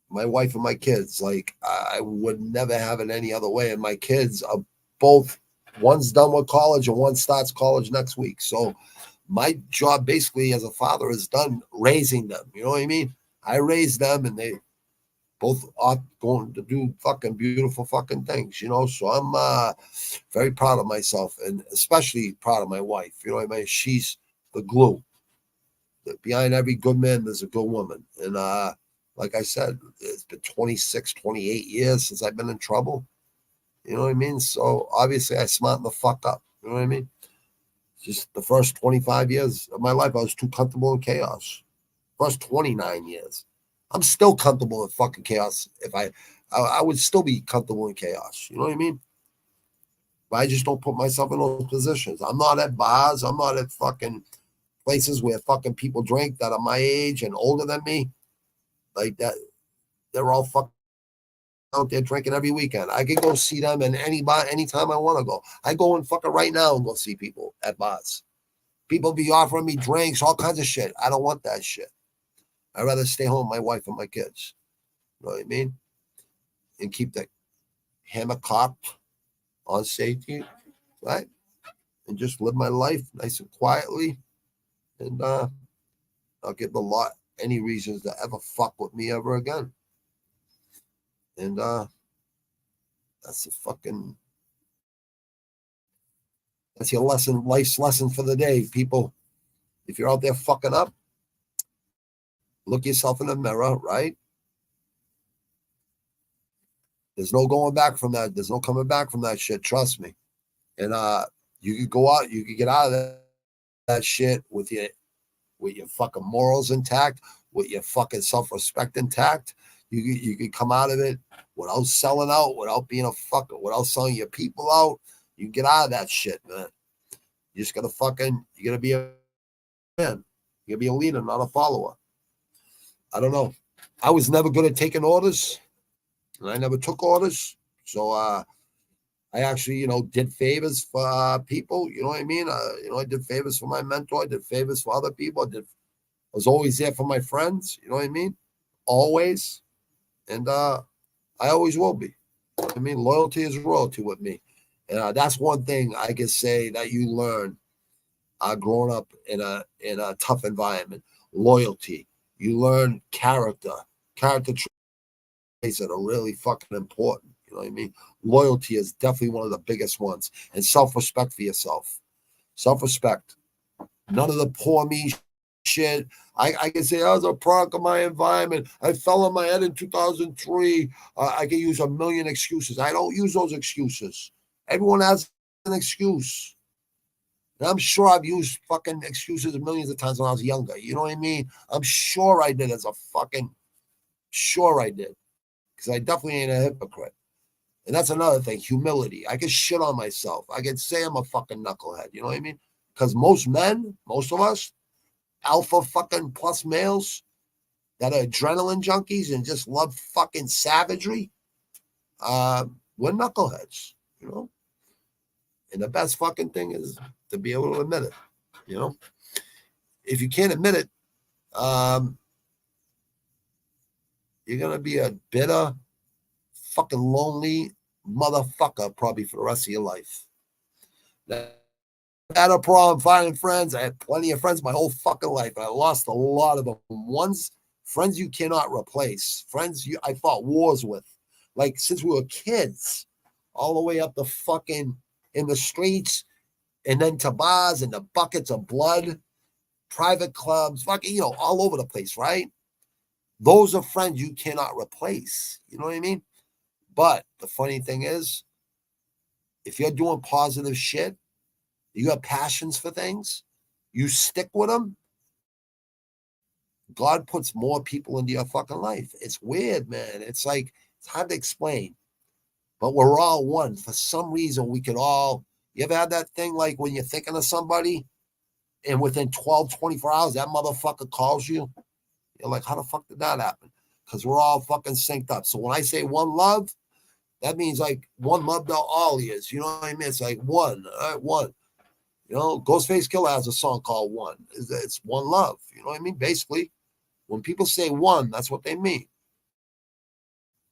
wife and my kids. Like, I would never have it any other way. And my kids are both, one's done with college and one starts college next week. So my job basically as a father is done raising them. You know what I mean? I raised them, and they both are going to do fucking beautiful fucking things, So I'm very proud of myself, and especially proud of my wife. You know what I mean? She's the glue. Behind every good man, there's a good woman. And like I said, it's been 26, 28 years since I've been in trouble. You know what I mean? So obviously I smartened the fuck up. You know what I mean? Just the first 25 years of my life, I was too comfortable in chaos. First 29 years. I'm still comfortable in fucking chaos. If I would still be comfortable in chaos. You know what I mean? But I just don't put myself in those positions. I'm not at bars. I'm not at fucking places where fucking people drink that are my age and older than me. Like that. They're all fucking out there drinking every weekend. I can go see them in any bar anytime I want to go. I go in fucking right now and go see people at bars. People be offering me drinks, all kinds of shit. I don't want that shit. I'd rather stay home with my wife and my kids. You know what I mean? And keep the hammer cocked on safety, right? And just live my life nice and quietly. And I'll give the lot any reasons to ever fuck with me ever again. And that's your lesson, life's lesson for the day, people. If you're out there fucking up, look yourself in the mirror, right? There's no going back from that. There's no coming back from that shit. Trust me. And you could go out, you could get out of that shit with your fucking morals intact, with your fucking self-respect intact. You could come out of it without selling out, without being a fucker, without selling your people out. You can get out of that shit, man. You just you gotta be a man. You gotta be a leader, not a follower. I don't know. I was never good at taking orders, and I never took orders. So I actually, did favors for people. You know what I mean? I did favors for my mentor. I did favors for other people. I was always there for my friends. You know what I mean? Always. And I always will be. I mean, loyalty is royalty with me. And that's one thing I can say that you learn growing up in a tough environment. Loyalty. You learn character traits that are really fucking important. You know what I mean? Loyalty is definitely one of the biggest ones. And self-respect for yourself. Self-respect. None of the poor me shit. I can say I was a product of my environment. I fell on my head in 2003. I can use a million excuses. I don't use those excuses. Everyone has an excuse. And I'm sure I've used fucking excuses millions of times when I was younger. You know what I mean? I'm sure I did sure I did. Because I definitely ain't a hypocrite. And that's another thing, humility. I can shit on myself. I can say I'm a fucking knucklehead. You know what I mean? Because most of us, alpha fucking plus males that are adrenaline junkies and just love fucking savagery, we're knuckleheads, And the best fucking thing is to be able to admit it, If you can't admit it, you're going to be a bitter, fucking lonely motherfucker probably for the rest of your life. I had a problem finding friends. I had plenty of friends my whole fucking life. I lost a lot of them. Friends you cannot replace. Friends I fought wars with. Like since we were kids. All the way up the fucking in the streets. And then to bars and the buckets of blood. Private clubs. Fucking, all over the place, right? Those are friends you cannot replace. You know what I mean? But the funny thing is, if you're doing positive shit, you got passions for things, you stick with them, God puts more people into your fucking life. It's weird, man. It's hard to explain. But we're all one. For some reason, we could all, you ever had that thing like when you're thinking of somebody and within 12, 24 hours, that motherfucker calls you? You're like, how the fuck did that happen? Because we're all fucking synced up. So when I say one love, that means like one love to all is. You know what I mean? It's like one. All right, one. Ghostface Killer has a song called One. It's one love. You know what I mean? Basically, when people say one, that's what they mean.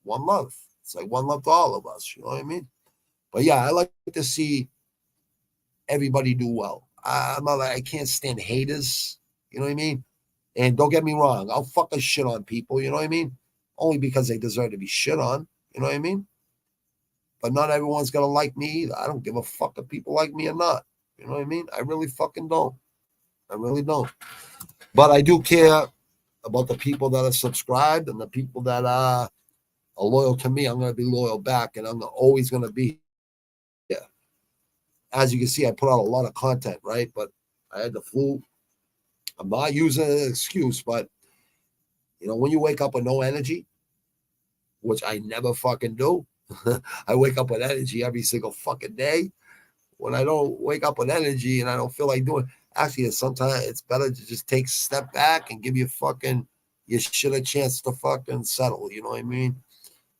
One love. It's like one love to all of us. You know what I mean? But yeah, I like to see everybody do well. I can't stand haters. You know what I mean? And don't get me wrong. I'll fucking shit on people. You know what I mean? Only because they deserve to be shit on. You know what I mean? But not everyone's going to like me either. I don't give a fuck if people like me or not. You know what I mean? I really fucking don't. I really don't. But I do care about the people that are subscribed and the people that are loyal to me. I'm going to be loyal back, and I'm always going to be here. As you can see, I put out a lot of content, right? But I had the flu. I'm not using it as an excuse, but You know, when you wake up with no energy, which I never fucking do, I wake up with energy every single fucking day. When I don't wake up with energy and I don't feel like doing, actually, sometimes it's better to just take a step back and give your shit a chance to fucking settle. You know what I mean?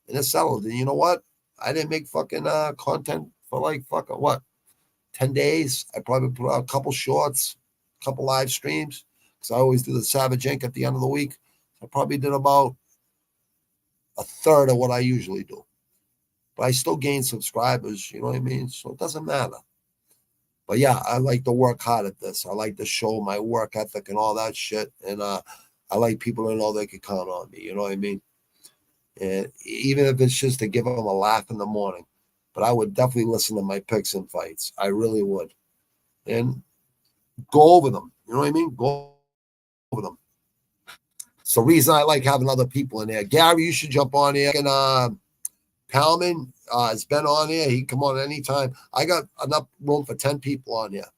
And it settled. And you know what? I didn't make fucking content for like fucking what? 10 days. I probably put out a couple shorts, a couple live streams. Because I always do the Savage Inc. at the end of the week. I probably did about a third of what I usually do. But I still gain subscribers, you know what I mean? So it doesn't matter. But yeah, I like to work hard at this. I like to show my work ethic and all that shit. And I like people to know they can count on me, you know what I mean? And even if it's just to give them a laugh in the morning. But I would definitely listen to my picks and fights. I really would. And go over them. You know what I mean? Go over them. It's the reason I like having other people in there. Gary, you should jump on here. And Palman has been on here. He can come on anytime. I got enough room for 10 people on here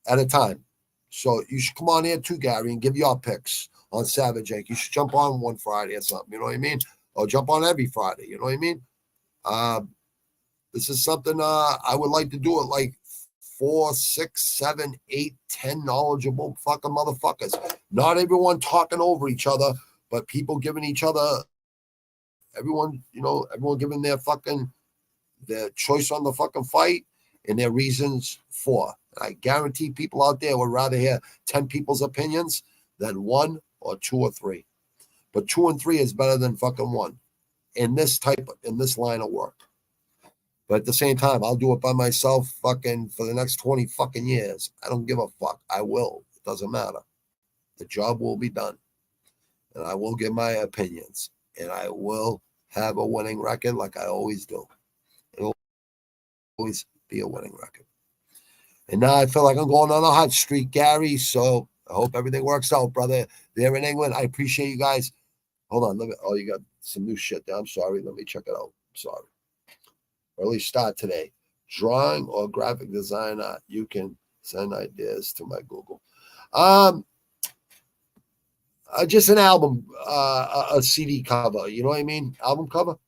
at a time. So you should come on here too, Gary, and give your picks on Savage Inc. You should jump on one Friday or something. You know what I mean? Or jump on every Friday. You know what I mean? This is something I would like to do it like 4, 6, 7, 8, 10 knowledgeable fucking motherfuckers. Not everyone talking over each other, but people giving each other, everyone giving their choice on the fucking fight and their reasons for. I guarantee people out there would rather hear 10 people's opinions than 1 or 2 or 3. But 2 and 3 is better than fucking 1 in this line of work. But at the same time, I'll do it by myself fucking for the next 20 fucking years. I don't give a fuck. I will. It doesn't matter. The job will be done. And I will give my opinions. And I will have a winning record like I always do. It will always be a winning record. And now I feel like I'm going on a hot streak, Gary. So I hope everything works out, brother. There in England. I appreciate you guys. Hold on. You got some new shit there. I'm sorry. Let me check it out. I'm sorry. Early start today. Drawing or graphic designer. You can send ideas to my Google. Just an album, a CD cover. You know what I mean? Album cover.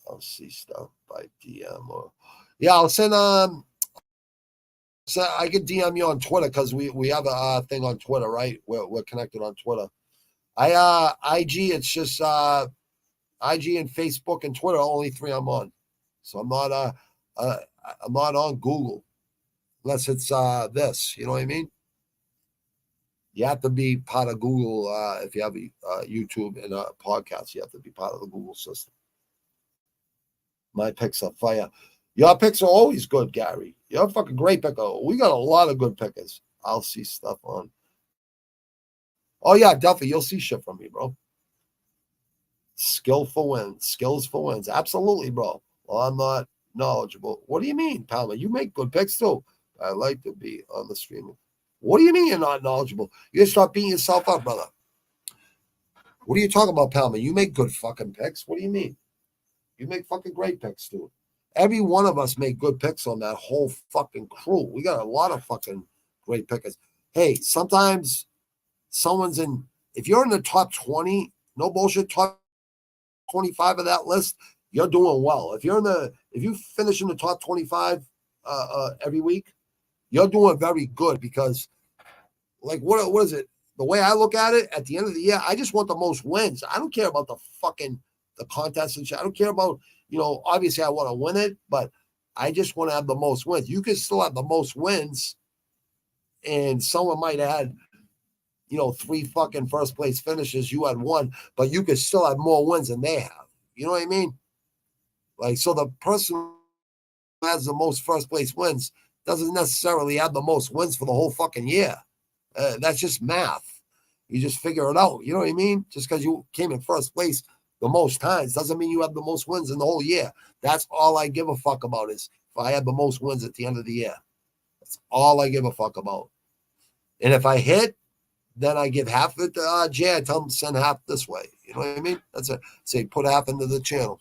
I'll see stuff by DM or I'll send So I can DM you on Twitter because we have a thing on Twitter, right? We're connected on Twitter. IG, it's just IG and Facebook and Twitter, only 3 I'm on. So I'm not on Google unless it's this. You know what I mean? You have to be part of Google if you have a YouTube and a podcast. You have to be part of the Google system. My picks are fire. Your picks are always good, Gary. You're a fucking great picker. We got a lot of good pickers. I'll see stuff on. Oh, yeah, definitely. You'll see shit from me, bro. Skills for wins. Absolutely, bro. Well, I'm not knowledgeable. What do you mean, Palmer? You make good picks, too. I like to be on the stream. What do you mean you're not knowledgeable? You gotta start beating yourself up, brother. What are you talking about, Palmer? You make good fucking picks. What do you mean? You make fucking great picks, dude. Every one of us make good picks on that whole fucking crew. We got a lot of fucking great pickers. Hey, sometimes someone's if you're in the top 20, no bullshit, top 25 of that list, you're doing well. If you finish in the top 25 every week, you're doing very good because, like, what is it? The way I look at it, at the end of the year, I just want the most wins. I don't care about the contest and shit. I don't care about, obviously I want to win it, but I just want to have the most wins. You can still have the most wins, and someone might have had, 3 fucking first place finishes. You had 1, but you could still have more wins than they have. You know what I mean? Like, so the person who has the most first place wins doesn't necessarily have the most wins for the whole fucking year. That's just math. You just figure it out. You know what I mean? Just because you came in first place the most times doesn't mean you have the most wins in the whole year. That's all I give a fuck about is if I have the most wins at the end of the year. That's all I give a fuck about. And if I hit, then I give half of it to Jay. I tell him to send half this way. You know what I mean? That's it. Say, put half into the channel.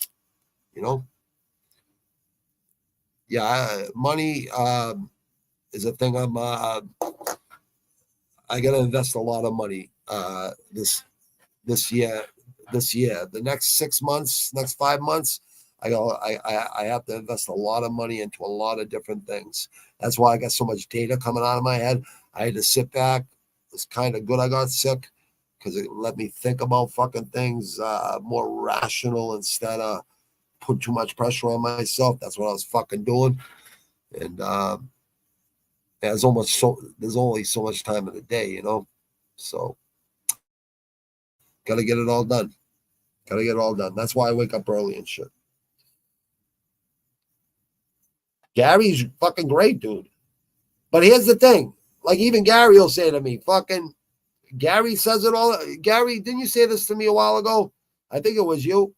Yeah, money is a thing I got to invest a lot of money This year. The next 6 months, next 5 months, I have to invest a lot of money into a lot of different things. That's why I got so much data coming out of my head. I had to sit back. It's kind of good I got sick because it let me think about fucking things more rational instead of put too much pressure on myself. That's what I was fucking doing. And there's only so much time in the day, you know. So gotta get it all done. That's why I wake up early and shit. Gary's fucking great, dude. But here's the thing. Like, even Gary will say to me, fucking, Gary says it all. Gary, didn't you say this to me a while ago? I think it was you.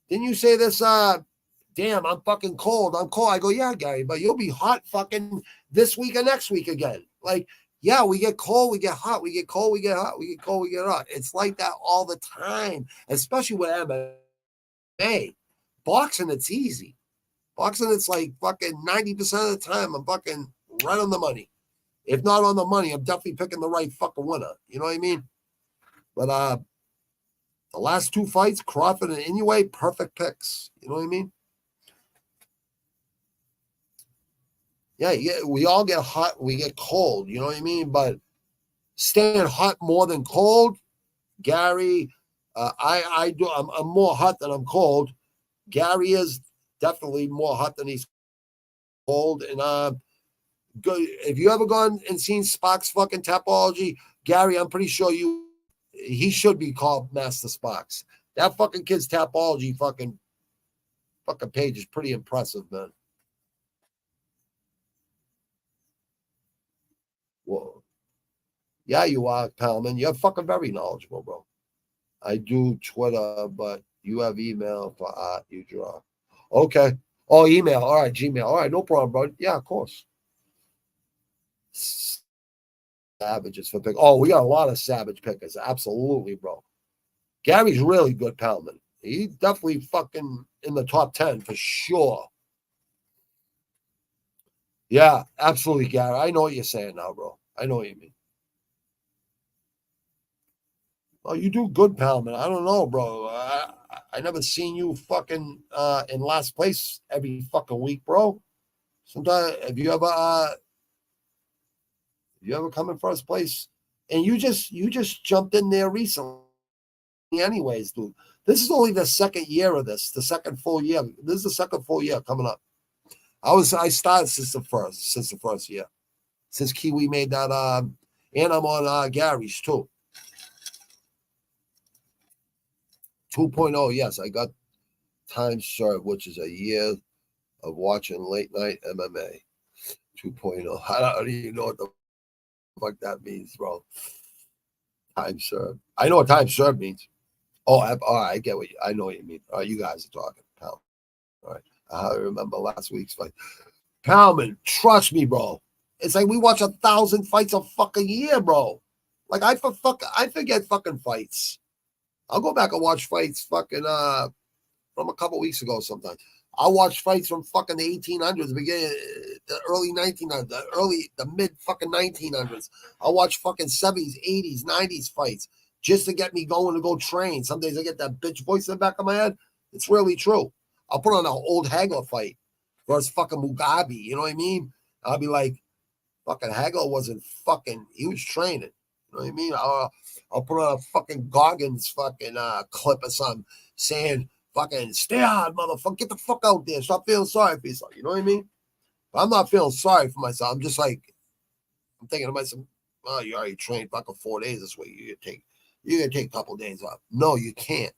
Didn't you say this? Damn, I'm fucking cold. I'm cold. I go, yeah, Gary, but you'll be hot fucking this week or next week again. Like, yeah, we get cold, we get hot, we get cold, we get hot, we get cold, we get hot. It's like that all the time, especially with MMA. Boxing, it's easy. Boxing, it's like fucking 90% of the time, I'm fucking right on the money. If not on the money, I'm definitely picking the right fucking winner. You know what I mean? But the last 2 fights, Crawford and Inoue, perfect picks. You know what I mean? Yeah, we all get hot, we get cold. You know what I mean? But staying hot more than cold, Gary, I'm more hot than I'm cold. Gary is definitely more hot than he's cold. And good. If you ever gone and seen Spock's fucking Tapology, Gary, I'm pretty sure he should be called Master Spock's. That fucking kid's Tapology fucking page is pretty impressive, man. Whoa. Yeah, you are, Palman. You're fucking very knowledgeable, bro. I do Twitter, but you have email for art you draw. Okay. Oh, email. All right, Gmail. All right, no problem, bro. Yeah, of course. Savages for pick. Oh, we got a lot of savage pickers. Absolutely, bro. Gary's really good, Palman. He's definitely fucking in the top 10 for sure. Yeah, absolutely, Gary. I know what you're saying now, bro. I know what you mean. Oh, you do good, Palman. I don't know, bro. I never seen you fucking in last place every fucking week, bro. Sometimes have you ever come in first place? And you just jumped in there recently, anyways, dude. This is only the second year of this, the second full year. This is the second full year coming up. I started since the first year. Since Kiwi made that and I'm on Gary's too. 2.0, yes, I got time served, which is a year of watching late night MMA. 2.0. I don't even know what the fuck that means, bro. Time served. I know what time served means. Oh, I get I know what you mean. All right, you guys are talking, pal. All right. I remember last week's fight. Palman, trust me, bro. It's like we watch 1,000 fights a fucking year, bro. Like I forget fucking fights. I'll go back and watch fights fucking from a couple weeks ago sometimes. I'll watch fights from fucking the 1800s, the early 1900s, the mid fucking 1900s. I'll watch fucking 70s, 80s, 90s fights just to get me going to go train. Some days I get that bitch voice in the back of my head. It's really true. I'll put on an old Hagler fight versus fucking Mugabe. You know what I mean? I'll be like, fucking Hagler wasn't fucking, he was training. You know what I mean? I'll put on a fucking Goggins fucking clip or something saying, fucking stay hard, motherfucker. Get the fuck out there. Stop feeling sorry for yourself. You know what I mean? But I'm not feeling sorry for myself. I'm just like, I'm thinking to myself, oh, you already trained fucking 4 days this week. You're gonna take a couple of days off. No, you can't.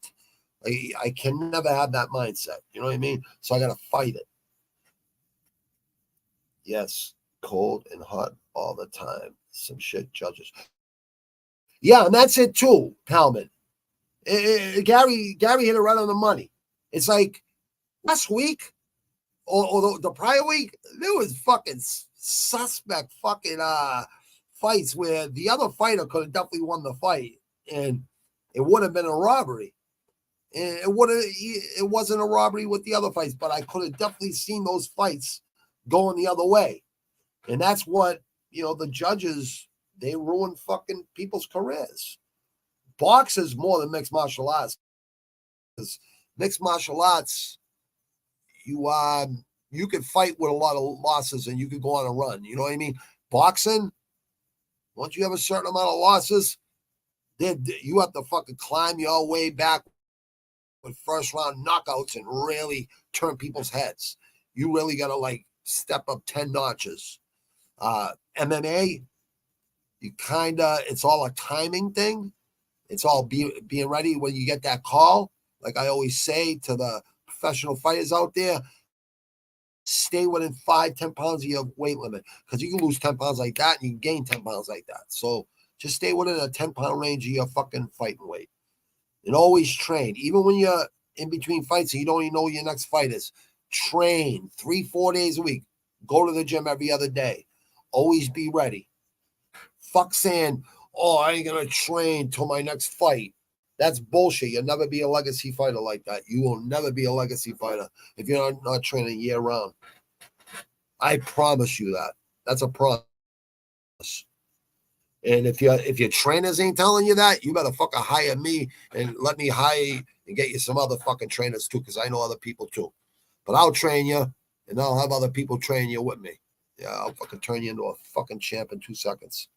I can never have that mindset. You know what I mean? So I gotta fight it. Yes, cold and hot all the time. Some shit judges. Yeah, and that's it too, Palman. Gary hit it right on the money. It's like last week or the prior week, there was fucking suspect fucking fights where the other fighter could have definitely won the fight, and it would have been a robbery. And it wasn't a robbery with the other fights, but I could have definitely seen those fights going the other way. And that's what, the judges they ruin fucking people's careers. Boxers more than mixed martial arts. Because mixed martial arts, you could fight with a lot of losses and you could go on a run. You know what I mean? Boxing, once you have a certain amount of losses, you have to fucking climb your way back with first round knockouts and really turn people's heads. You really got to like step up 10 notches. MMA, it's all a timing thing. It's all being ready when you get that call. Like I always say to the professional fighters out there, stay within 5-10 pounds of your weight limit, because you can lose 10 pounds like that and you can gain 10 pounds like that. So just stay within a 10-pound range of your fucking fighting weight. And always train. Even when you're in between fights and you don't even know who your next fight is, train 3-4 days a week. Go to the gym every other day. Always be ready. Fuck saying, oh, I ain't going to train till my next fight. That's bullshit. You'll never be a legacy fighter like that. You will never be a legacy fighter if you're not training year round. I promise you that. That's a promise. And if your trainers ain't telling you that, you better fucking hire me and let me hire you and get you some other fucking trainers too, because I know other people too. But I'll train you and I'll have other people train you with me. Yeah, I'll fucking turn you into a fucking champ in 2 seconds.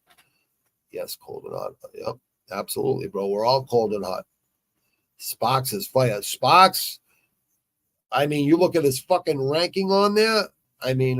Yes, cold and hot. Yep. Absolutely, bro. We're all cold and hot. Sparks is fire. Sparks, I mean, you look at his fucking ranking on there. I mean,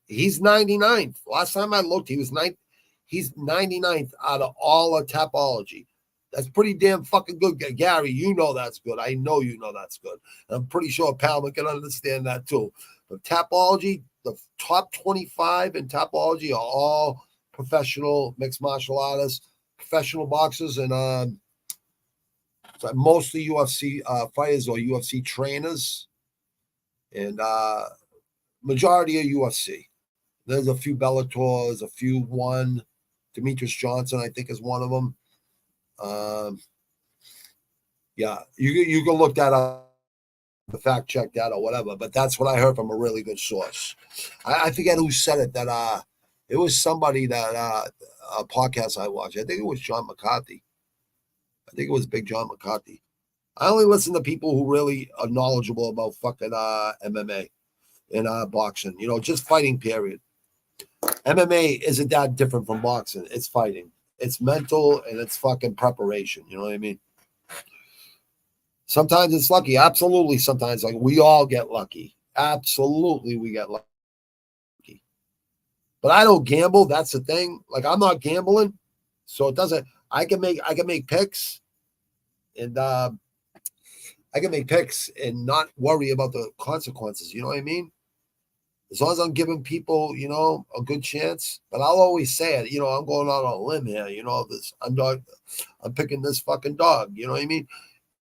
he's 99th. Last time I looked, he's 99th out of all of Tapology. That's pretty damn fucking good. Gary, you know that's good. I know you know that's good. And I'm pretty sure Palmer can understand that too. But Tapology, the top 25 in Tapology are all professional mixed martial artists, professional boxers, and mostly UFC fighters or UFC trainers, and majority of UFC. There's a few Bellators, a few one. Demetrius Johnson, I think, is one of them. Yeah, you can look that up, fact check that or whatever, but that's what I heard from a really good source. I forget who said it, that it was somebody that a podcast I watched. I think it was John McCarthy. I think it was Big John McCarthy. I only listen to people who really are knowledgeable about fucking MMA and boxing, just fighting, period. MMA isn't that different from boxing. It's fighting. It's mental and it's fucking preparation. You know what I mean? Sometimes it's lucky. Absolutely. Sometimes, like, we all get lucky. Absolutely, we get lucky. But I don't gamble. That's the thing. Like, I'm not gambling, so it doesn't. I can make picks, and I can make picks and not worry about the consequences. You know what I mean? As long as I'm giving people, a good chance. But I'll always say it. I'm going out on a limb here. I'm picking this fucking dog. You know what I mean?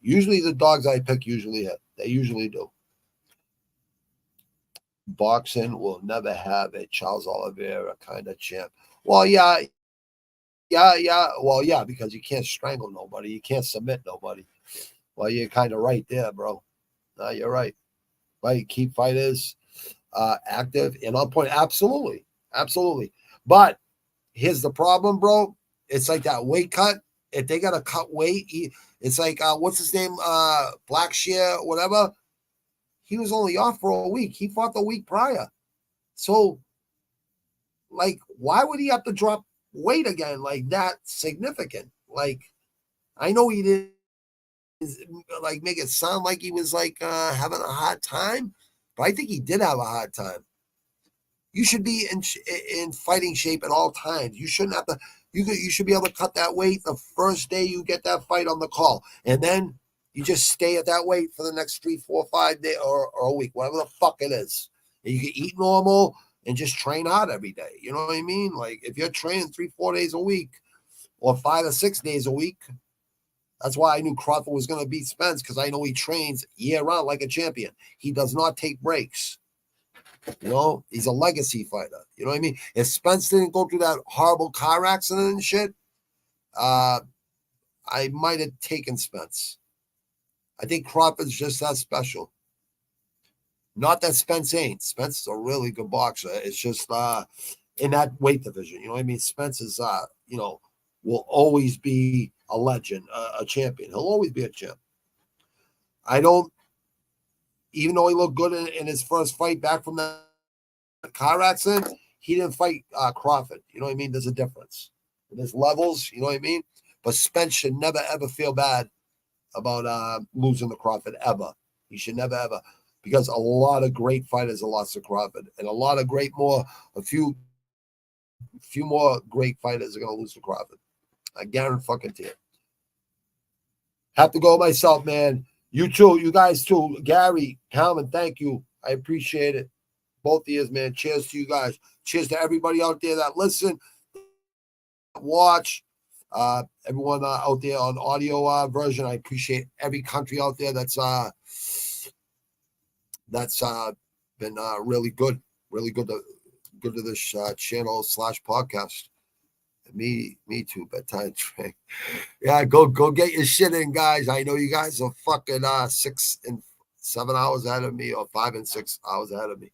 Usually the dogs I pick usually hit. They usually do. Boxing will never have a Charles Oliveira kind of champ. Well, yeah. Well, yeah, because you can't strangle nobody. You can't submit nobody. Well, you're kind of right there, bro. No, you're right. Right, keep fighters active and on point. Absolutely. But here's the problem, bro. It's like that weight cut. If they got to cut weight, it's like, what's his name? Blackshear, whatever. He was only off for a week. He fought the week prior. So, like, why would he have to drop weight again like that significant? Like, I know he didn't like make it sound like he was like having a hard time, but I think he did have a hard time. You should be in fighting shape at all times. You shouldn't have to. You should be able to cut that weight the first day you get that fight on the call, and then you just stay at that weight for the next 3, 4, 5 days or a week, whatever the fuck it is. And you can eat normal and just train hard every day. You know what I mean? Like, if you're training 3, 4 days a week or 5 or 6 days a week, that's why I knew Crawford was going to beat Spence, because I know he trains year round like a champion. He does not take breaks. He's a legacy fighter. You know what I mean? If Spence didn't go through that horrible car accident and shit, I might have taken Spence. I think Crawford's just that special. Not that Spence ain't. Spence is a really good boxer. It's just in that weight division. You know what I mean? Spence is, will always be a legend, a champion. He'll always be a champ. I don't, even though he looked good in his first fight back from that car accident, he didn't fight Crawford. You know what I mean? There's a difference. There's levels, you know what I mean? But Spence should never, ever feel bad about losing to Crawford, ever. He should never, ever. Because a lot of great fighters have lost to Crawford. And a few more great fighters are going to lose to Crawford. I guarantee it. Have to go myself, man. You too. You guys too. Gary, Calvin, thank you. I appreciate it. Both of you, man. Cheers to you guys. Cheers to everybody out there that listen, watch. Everyone out there on audio version. I appreciate every country out there that's been really good to this channel / podcast. Me too. Bedtime drink. Yeah, go get your shit in, guys. I know you guys are fucking 6 and 7 hours ahead of me, or 5 and 6 hours ahead of me.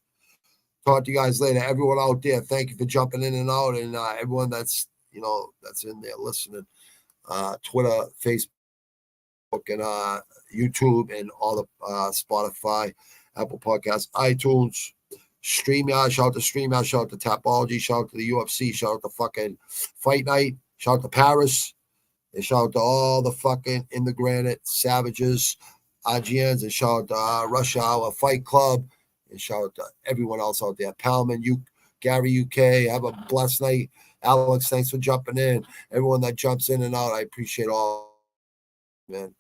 Talk to you guys later. Everyone out there, thank you for jumping in and out, and everyone that's in there listening. Twitter, Facebook, and YouTube, and all the Spotify, Apple Podcasts, iTunes, StreamYard. Shout out to StreamYard. Shout out to Tapology. Shout out to the UFC. Shout out to fucking Fight Night. Shout out to Paris. And shout out to all the fucking In the Granite Savages, IGNs, and shout out to Rush Hour Fight Club. And shout out to everyone else out there. Palman, Gary UK, have a blessed night. Alex, thanks for jumping in. Everyone that jumps in and out, I appreciate all, man.